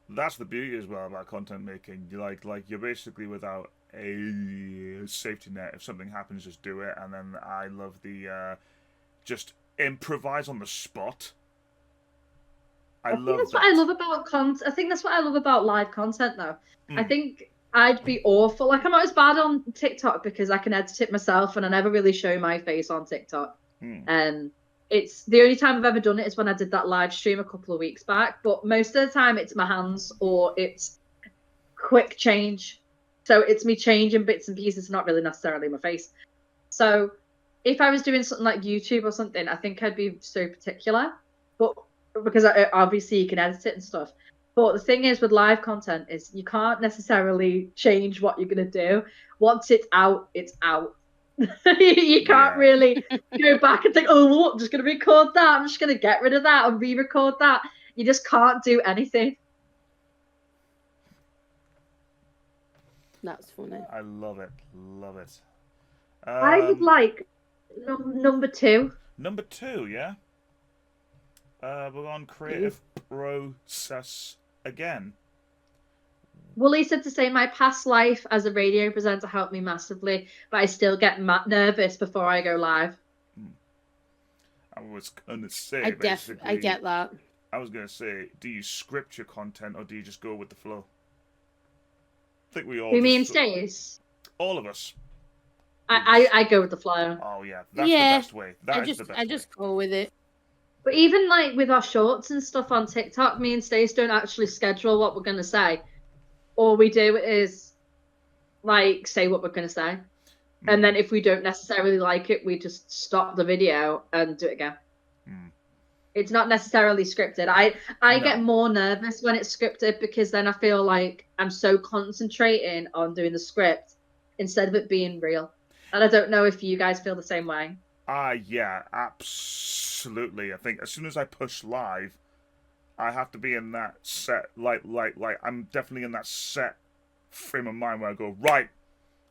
That's the beauty as well about content making. Like you're basically without a safety net. If something happens, just do it. And then I love the just improvise on the spot. I think that's what I love about I think that's what I love about live content, though. I think I'd be awful. Like, I'm not as bad on TikTok because I can edit it myself, and I never really show my face on TikTok. It's the only time I've ever done it is when I did that live stream a couple of weeks back. But most of the time, it's my hands or it's quick change. So it's me changing bits and pieces, not really necessarily my face. So if I was doing something like YouTube or something, I think I'd be so particular. But because obviously you can edit it and stuff. But the thing is with live content is you can't necessarily change what you're going to do. Once it's out, it's out. You can't really go back and think, oh, I'm just going to record that. I'm just going to get rid of that and re-record that. You just can't do anything. That's funny. I love it. Love it. I would like number 2. Number 2, yeah? We're on creative process again. Wooly said to say, my past life as a radio presenter helped me massively, but I still get nervous before I go live. I was going to say, I get that. I was going to say, do you script your content or do you just go with the flow? I think we all... You mean Stace? All of us. I go with the flow. Oh, yeah. That's the best way. I just go with it. But even like with our shorts and stuff on TikTok, me and Stace don't actually schedule what we're going to say. All we do is like say what we're going to say. And then if we don't necessarily like it, we just stop the video and do it again. It's not necessarily scripted. I get more nervous when it's scripted because then I feel like I'm so concentrating on doing the script instead of it being real. And I don't know if you guys feel the same way. Yeah, absolutely. I think as soon as I push live, I have to be in that set, like I'm definitely in that set frame of mind where I go, right,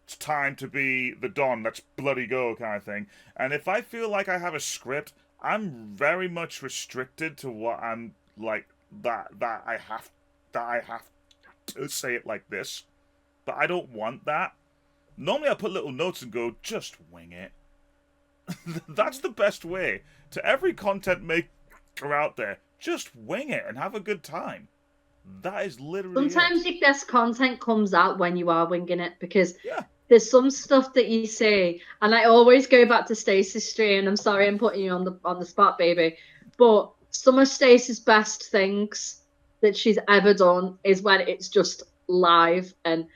it's time to be the Don, let's bloody go kind of thing. And if I feel like I have a script, I'm very much restricted to what I'm like, that I have to say it like this. But I don't want that. Normally I put little notes and go, just wing it. That's the best way. To every content maker out there, just wing it and have a good time. That is literally Sometimes your best content comes out when you are winging it because there's some stuff that you say, and I always go back to Stacey's stream. I'm sorry I'm putting you on the spot, baby, but some of Stacey's best things that she's ever done is when it's just live and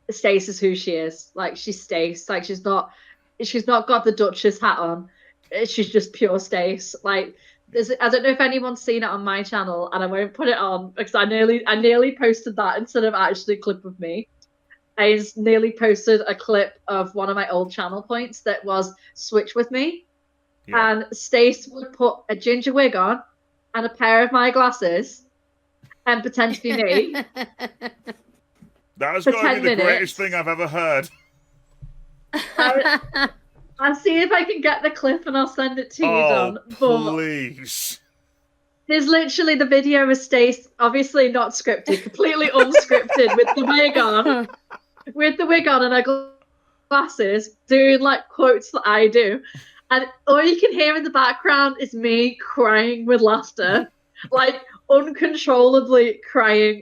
Stace is who she is. Like, she's Stace. Like, she's not got the Duchess hat on. She's just pure Stace. Like, I don't know if anyone's seen it on my channel, and I won't put it on because I nearly posted that instead of actually a clip of me. I nearly posted a clip of one of my old channel points that was switch with me, and Stace would put a ginger wig on and a pair of my glasses and pretend to be me. That has got to be the greatest thing I've ever heard. I'll see if I can get the clip and I'll send it to you, Don. Please. There's literally the video of Stace, obviously not scripted, completely unscripted, with the wig on and her glasses, doing like quotes that I do. And all you can hear in the background is me crying with laughter, like uncontrollably crying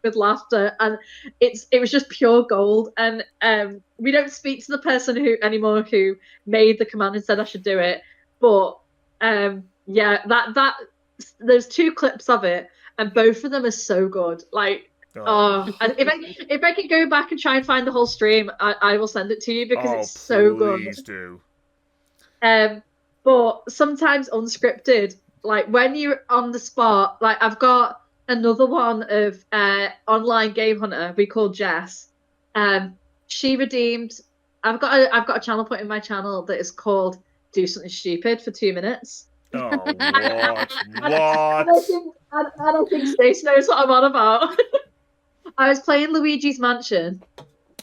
with laughter, and it was just pure gold. And we don't speak to the person anymore who made the command and said I should do it, but that there's 2 clips of it and both of them are so good. Like, and if I can go back and try and find the whole stream, I will send it to you because it's so good. Please do. But sometimes unscripted, like when you're on the spot, like I've got another one of online game hunter we call Jess. She redeemed. I've got a channel point in my channel that is called "Do Something Stupid" for 2 minutes. Oh, what? What? I don't think Stace knows what I'm on about. I was playing Luigi's Mansion,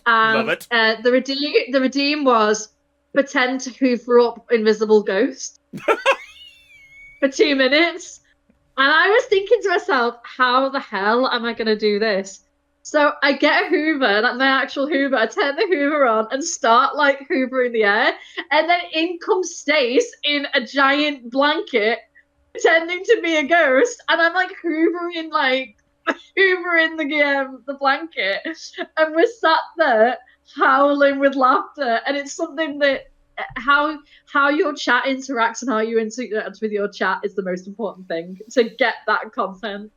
and Love it. The redeem was pretend to hoover up invisible ghost for 2 minutes. And I was thinking to myself, how the hell am I going to do this? So I get a Hoover, like my actual Hoover. I turn the Hoover on and start like hoovering the air, and then in comes Stace in a giant blanket, pretending to be a ghost, and I'm like hoovering the blanket, and we're sat there howling with laughter, and it's something that how your chat interacts and how you interact with your chat is the most important thing to get that content.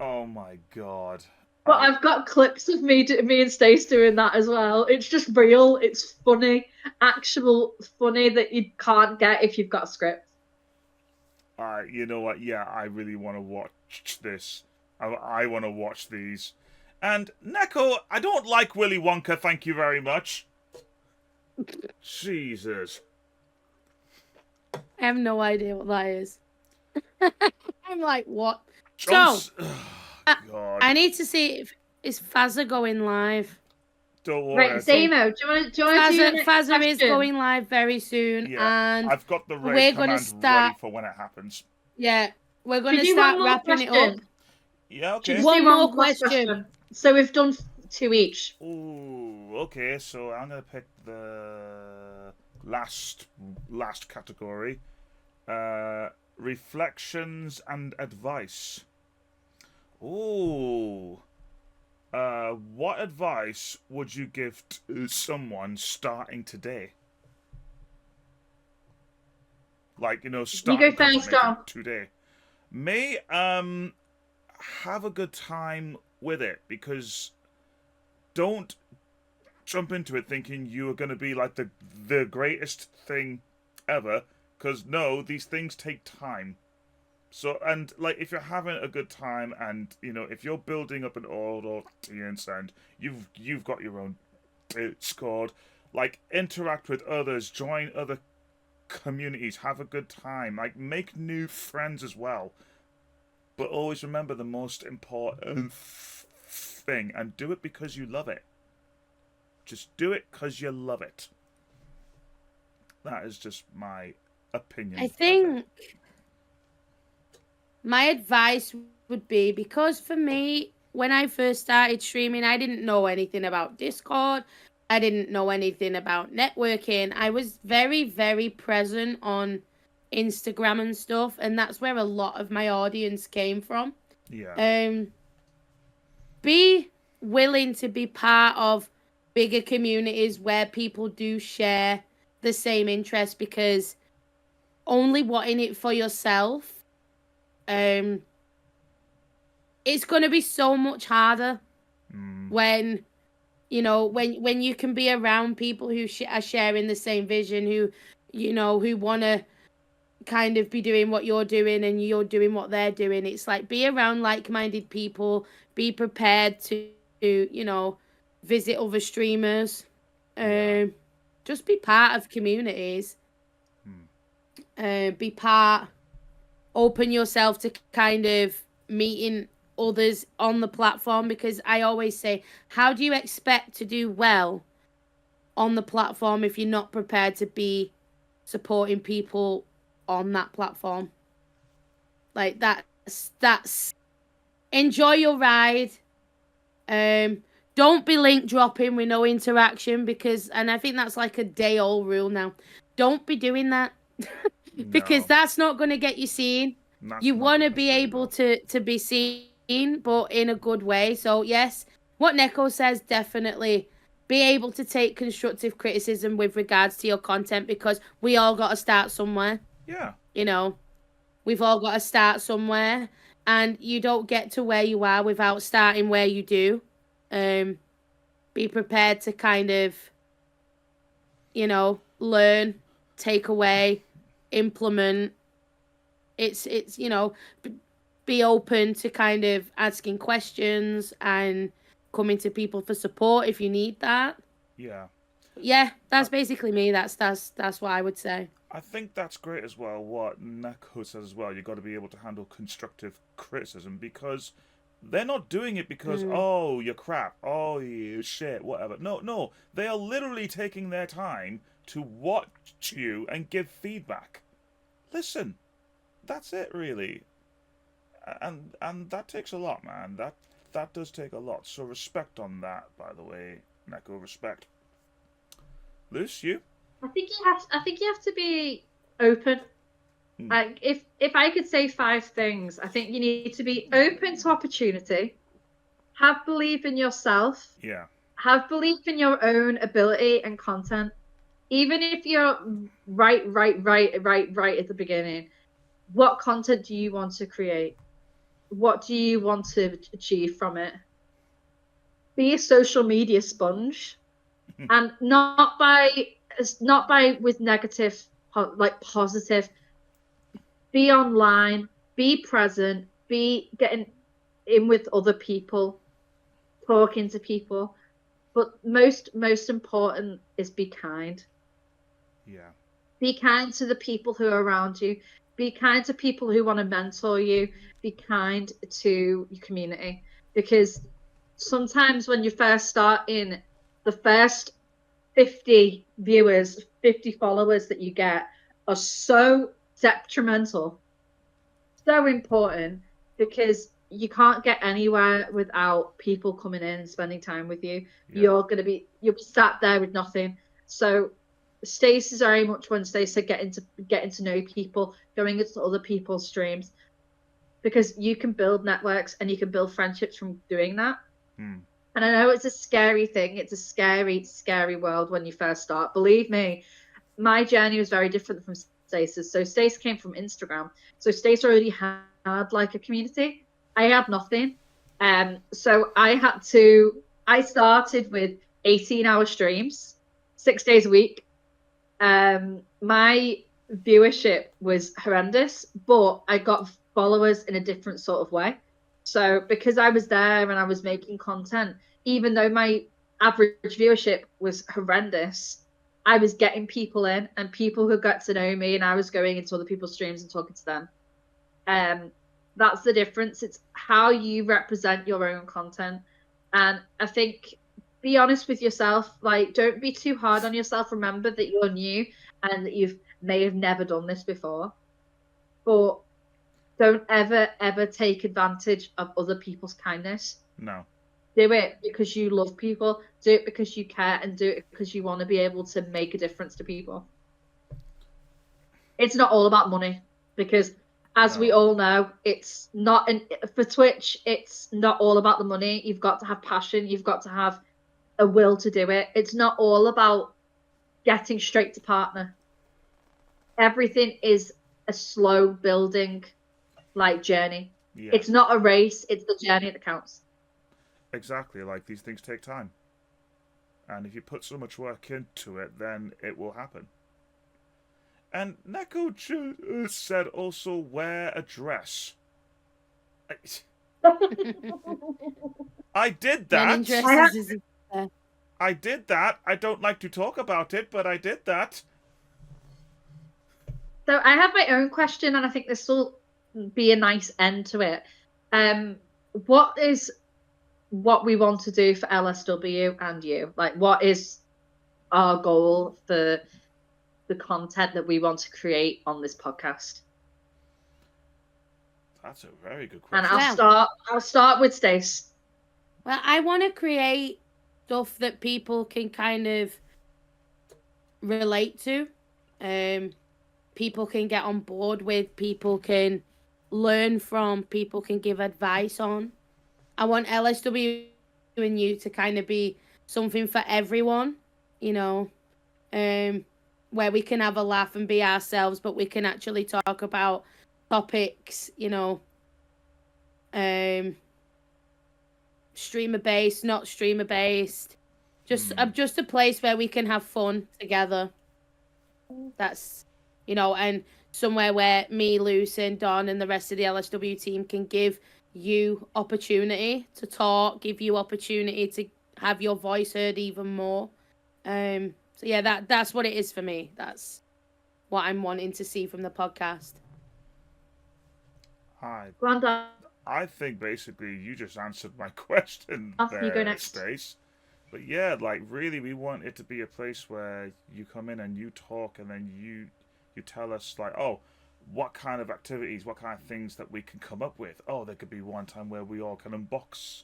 Oh my god. But I've got clips of me and Stace doing that as well. It's just real. It's funny, actual funny that you can't get if you've got a script. You know what? Yeah, I really want to watch this. I want to watch these. And Neko, I don't like Willy Wonka. Thank you very much. Jesus. I have no idea what that is. I'm like, what? John's... So, God. I need to see if is Fazza going live. Don't worry. Right, Zamo, do you want to do the next Fazza is question? going live very soon, Yeah, and I've got the we're raid gonna command start. ready for when it happens. Yeah, we're going Could to you start one more wrapping it up. question? Yeah, okay. Just One do more last question. So we've done 2 each. Ooh, okay. So I'm gonna pick the last category. Reflections and advice. Ooh. What advice would you give to someone starting today? Like, starting go first, content John. making today. Me, have a good time with it, because don't jump into it thinking you are going to be like the greatest thing ever, because no, these things take time. So, and like, if you're having a good time, and if you're building up an audience and you've got your own Discord, like, interact with others, join other communities, have a good time, like, make new friends as well. But always remember the most important thing, and do it because you love it. Just do it because you love it. That is just my opinion. I think my advice would be, because for me, when I first started streaming, I didn't know anything about Discord. I didn't know anything about networking. I was very, very present on Instagram and stuff, and that's where a lot of my audience came from. Yeah. Be willing to be part of bigger communities where people do share the same interests, because only wanting it for yourself, it's going to be so much harder when when you can be around people who are sharing the same vision, who who want to kind of be doing what you're doing and you're doing what they're doing. It's like, be around like-minded people, be prepared to visit other streamers, just be part of communities, open yourself to kind of meeting others on the platform, because I always say, how do you expect to do well on the platform if you're not prepared to be supporting people on that platform? Like, that's enjoy your ride. Don't be link dropping with no interaction, and I think that's like a day old rule now. Don't be doing that. Because that's not going to get you seen. You want to be able to be seen, but in a good way. So yes, what Neko says, definitely be able to take constructive criticism with regards to your content, because we all got to start somewhere. Yeah. We've all got to start somewhere, and you don't get to where you are without starting where you do. Be prepared to kind of, learn, take away, implement. It's be open to kind of asking questions and coming to people for support if you need that. Yeah, that's basically me. That's what I would say. I think that's great as well, what Neko says as well. You've got to be able to handle constructive criticism, because they're not doing it because, oh, you're crap, oh, you shit, whatever. No, they are literally taking their time to watch you and give feedback. Listen, that's it, really. And that takes a lot, man. that does take a lot. So respect on that, by the way, Neko. Respect. Luce, you? I think you have to be open. Like if I could say 5 things, I think you need to be open to opportunity, have belief in yourself, Yeah. have belief in your own ability and content. Even if you're right at the beginning, what content do you want to create? What do you want to achieve from it? Be a social media sponge, and not by with negative, like positive. Be online, be present, be getting in with other people, talking to people. But most important is be kind. Yeah. Be kind to the people who are around you. Be kind to people who want to mentor you. Be kind to your community. Because sometimes when you first start in, the first 50 viewers, 50 followers that you get are so detrimental, so important, because you can't get anywhere without people coming in and spending time with you. Yeah. You'll be sat there with nothing. So Stace is very much when Stace said getting to know people, going into other people's streams, because you can build networks and you can build friendships from doing that. Hmm. And I know it's a scary thing. It's a scary, scary world when you first start. Believe me, my journey was very different from Stace's. So Stace came from Instagram. So Stace already had like a community. I had nothing. So I started with 18-hour streams, 6 days a week. My viewership was horrendous, but I got followers in a different sort of way. So because I was there and I was making content, even though my average viewership was horrendous, I was getting people in and people who got to know me, and I was going into other people's streams and talking to them. That's the difference. It's how you represent your own content. And I think be honest with yourself. Like, don't be too hard on yourself. Remember that you're new and that you may have never done this before. But don't ever take advantage of other people's kindness. No. Do it because you love people. Do it because you care, and do it because you want to be able to make a difference to people. It's not all about money, because as we all know, it's not for Twitch, it's not all about the money. You've got to have passion, you've got to have a will to do it. It's not all about getting straight to partner. Everything is a slow building like journey. Yeah. It's not a race, it's the journey that counts. Exactly. Like, these things take time. And if you put so much work into it, then it will happen. And Neko said also wear a dress. I did Men in that. dresses is I did that. I don't like to talk about it, but I did that. So I have my own question, and I think this will be a nice end to it. What is what we want to do for LSW and you? Like, what is our goal for the content that we want to create on this podcast? That's a very good And question. I'll start with Stace. Well, I want to create stuff that people can kind of relate to. People can get on board with, people can learn from, people can give advice on. I want LSW and you to kind of be something for everyone, you know, where we can have a laugh and be ourselves, but we can actually talk about topics, you know, streamer based, not streamer based, just a place where we can have fun together. That's, you know, and somewhere where me, Luce, and Don and the rest of the LSW team can give you opportunity to talk, give you opportunity to have your voice heard even more. So yeah, that's what it is for me. That's what I'm wanting to see from the podcast. I think basically you just answered my question Off you go there, next. Stace. But yeah, like really, we want it to be a place where you come in and you talk, and then you tell us like, oh, what kind of activities, what kind of things that we can come up with. Oh, there could be one time where we all can unbox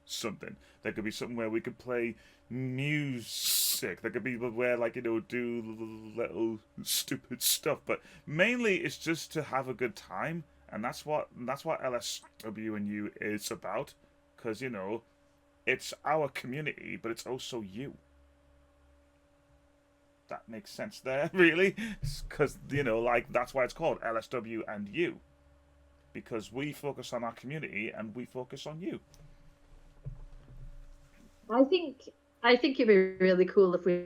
something. There could be something where we could play music. There could be where, like, do little stupid stuff. But mainly, it's just to have a good time, and that's what LSW and you is about. Because it's our community, but it's also you. That makes sense there, really, because like that's why it's called LSW and you, because we focus on our community and we focus on you. I think it'd be really cool if we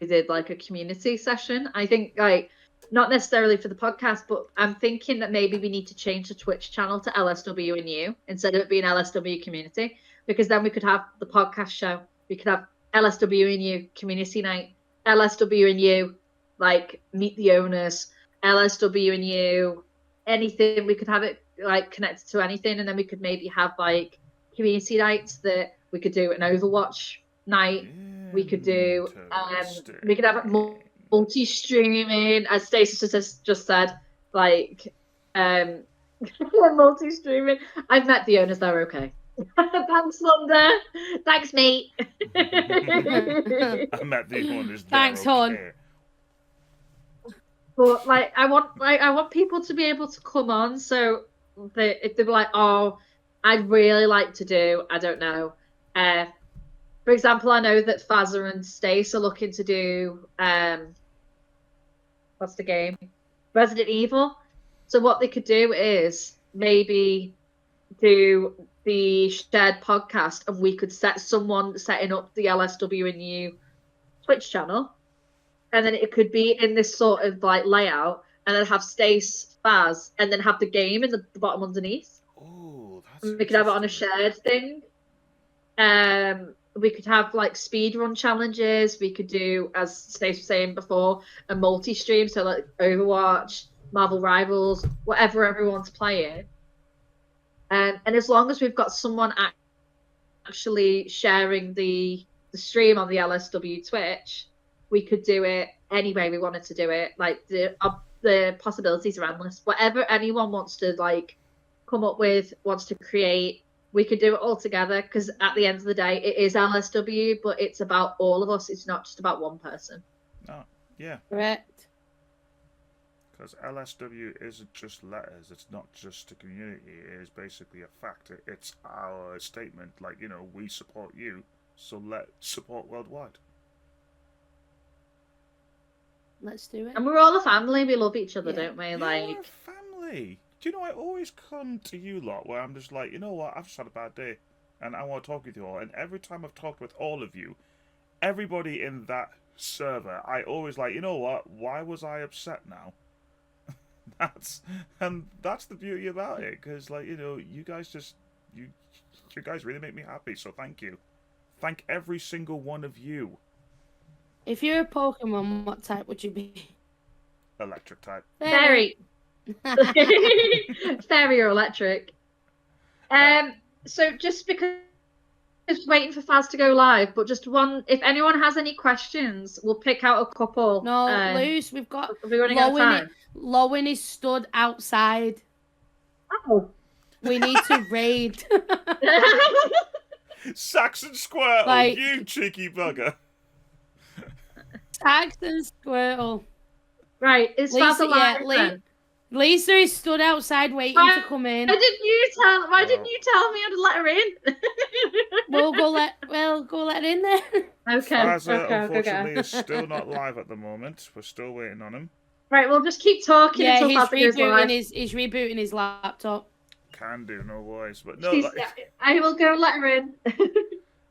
did like a community session. I think like not necessarily for the podcast, but I'm thinking that maybe we need to change the Twitch channel to LSW and you instead of it being LSW community, because then we could have the podcast show. We could have LSW and you community night, LSW and you like meet the owners, LSW and you anything. We could have it like connected to anything, and then we could maybe have like community nights that we could do an Overwatch night. We could do we could have multi-streaming, as Stacey just said, like multi-streaming. I've met the owners, they're okay. Thanks, Thunder. Thanks, mate. I met the owners. Thanks, hon. But like I want people to be able to come on, so that if they're like, oh, I'd really like to do, I don't know, for example, I know that Fazza and Stace are looking to do what's the game? Resident Evil. So what they could do is maybe do the shared podcast, and we could set someone setting up the LSW and you Twitch channel, and then it could be in this sort of like layout, and then have Stace, Faz, and then have the game in the bottom underneath. Oh, that's we could have it on a shared thing. We could have like speedrun challenges. We could do, as Stace was saying before, a multi-stream, so like Overwatch, Marvel Rivals, whatever everyone's playing. And as long as we've got someone actually sharing the stream on the LSW Twitch, we could do it any way we wanted to do it. Like the possibilities are endless. Whatever anyone wants to like come up with, wants to create, we could do it all together, because at the end of the day, it is LSW, but it's about all of us. It's not just about one person. Oh, yeah. Correct. Because LSW isn't just letters. It's not just a community. It is basically a fact. It's our statement. Like, we support you, so let's support worldwide. Let's do it. And we're all a family. We love each other, Yeah. don't we? Yeah, Like, we're a family. Do you know, I always come to you lot where I'm just like, you know what, I've just had a bad day, and I want to talk with you all. And every time I've talked with all of you, everybody in that server, I always like, you know what, why was I upset now? That's the beauty about it, because like, you guys just, you guys really make me happy, so thank you. Thank every single one of you. If you're a Pokemon, what type would you be? Electric type. fairy. Fairy or electric. So just because just waiting for Faz to go live, but just one, if anyone has any questions, we'll pick out a couple. No, Luz, we've got Are we running out of time? Lowen is stood outside. Oh. We need to raid. Saxon Squirtle, Like- you cheeky bugger. Saxon Squirtle. Right, is Faz alive then? Lisa is stood outside waiting to come in. Why didn't you tell me I'd let her in? We'll go let her in there. Okay. Fazza, okay. unfortunately, is still not live at the moment. We're still waiting on him. Right, we'll just keep talking Yeah, until he's Fazza goes live. he's rebooting his laptop. Can do, no worries. But no, I will go let her in.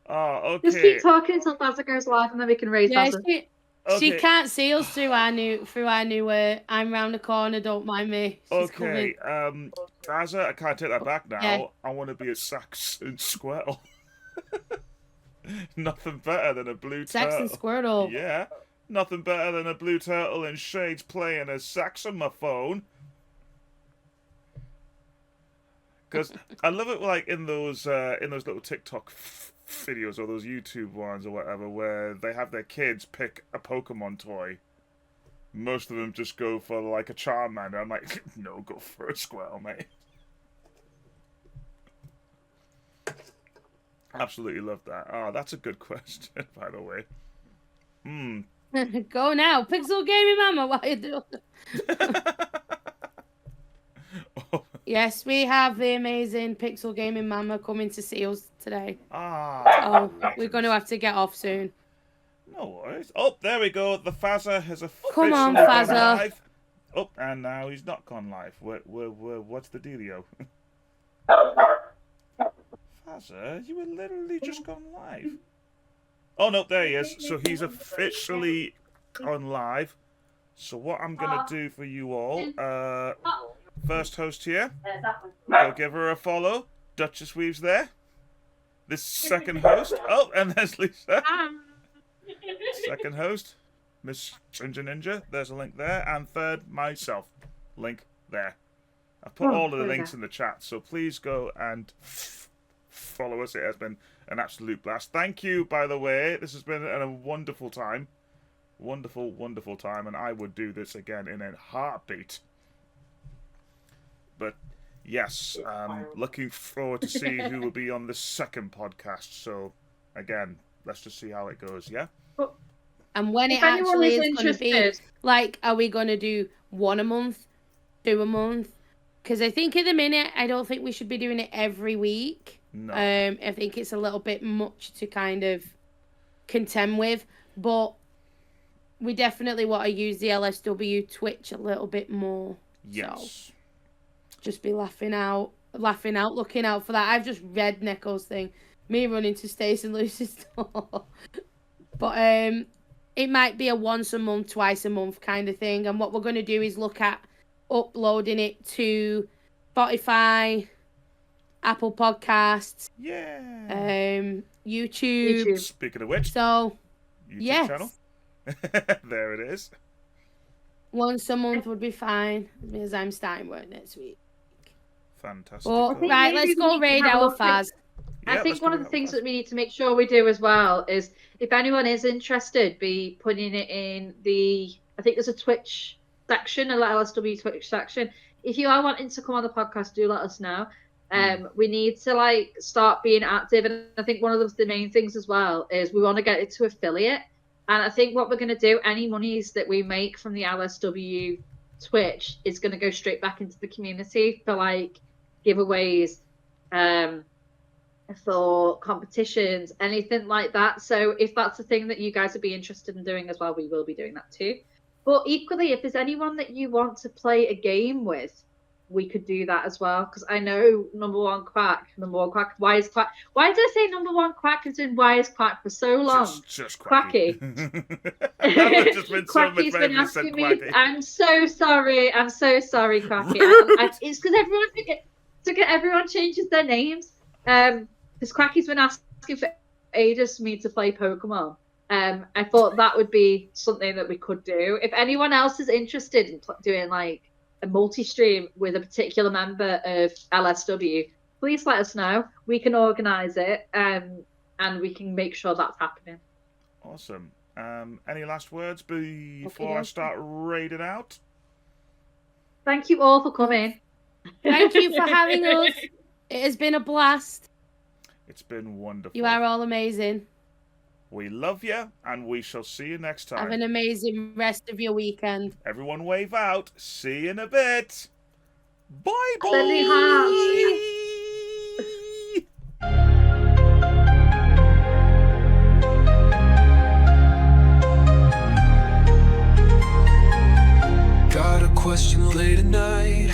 oh, okay. Just keep talking until Fazza goes live, and then we can raise Yeah, Fazza. she Okay. can't see us through our new I'm round the corner, don't mind me. She's Okay, coming. Fazza, I can't take that back now. Yeah. I want to be a Saxon Squirtle. Nothing better than a blue Saxon turtle. Squirtle. Yeah, nothing better than a blue turtle in shades playing a saxophone. Because I love it, like in those little TikTok videos or those YouTube ones or whatever, where they have their kids pick a Pokemon toy. Most of them just go for like a Charmander. I'm like, no, go for a Squirtle, mate. Absolutely love that. Oh, that's a good question, by the way. Go now, Pixel Gaming Mama. What are you doing? Oh, Yes, we have the amazing Pixel Gaming Mama coming to see us today. ah. Oh, we're going to have to get off soon. No worries. Oh, there we go. The Fazza has officially Come on, gone Fazza. live. Oh, and now he's not gone live. What's the dealio? Fazza, you were literally just gone live. Oh, no, there he is. So he's officially gone live. So what I'm going to do for you all, first host here, go give her a follow. Duchess Weave's there. This second host, oh, and there's Lisa. Second host, Miss Ginger Ninja. There's a link there. And third, myself. Link there. I've put all of the links in the chat, so please go and follow us. It has been an absolute blast. Thank you, by the way. This has been a wonderful time. Wonderful, wonderful time, and I would do this again in a heartbeat. But yes, looking forward to see who will be on the second podcast. So again, let's just see how it goes, yeah? And when If it anyone actually is is going to be, interested- like, are we going to do 1 a month, 2 a month? Because I think at the minute, I don't think we should be doing it every week. No. I think it's a little bit much to kind of contend with, but we definitely want to use the LSW Twitch a little bit more. Yes. So just be laughing out, looking out for that. I've just read Neko's thing, me running to Stacey and Lucy's door. But it might be a once a month, twice a month kind of thing. And what we're going to do is look at uploading it to Spotify, Apple Podcasts, Yeah. YouTube. Speaking of which, So, YouTube yes. channel. There it is. Once a month would be fine, because I'm starting work next week. Fantastic. Well, Cool. right, maybe let's we go need to raid have a our look at- Faz. Yeah, I let's think one go of the with things that that we need to make sure we do as well is if anyone is interested, be putting it in I think there's a Twitch section, a LSW Twitch section. If you are wanting to come on the podcast, do let us know. We need to start being active, and I think one of the main things as well is we want to get it to affiliate. And I think what we're going to do, any monies that we make from the LSW Twitch is going to go straight back into the community for giveaways, for competitions, anything like that. So if that's a thing that you guys would be interested in doing as well, we will be doing that too. But equally, if there's anyone that you want to play a game with, we could do that as well. Because I know number one quack, why is quack? Why did I say number one quack? It's been why is quack for so long? Just Quacky. That would just been so much Quacky's better been if you said asking me. Quacky. I'm so sorry, Quacky. It's because everyone changes their names. Because Quacky's been asking for ages for me to play Pokemon. I thought that would be something that we could do. If anyone else is interested in doing a multi-stream with a particular member of LSW, please let us know. We can organise it, and we can make sure that's happening. Awesome. Any last words before I start raiding out? Thank you all for coming. Thank you for having us. It has been a blast. It's been wonderful. You are all amazing. We love you, and we shall see you next time. Have an amazing rest of your weekend. Everyone wave out. See you in a bit. Bye bye. Sending Got a question late at night.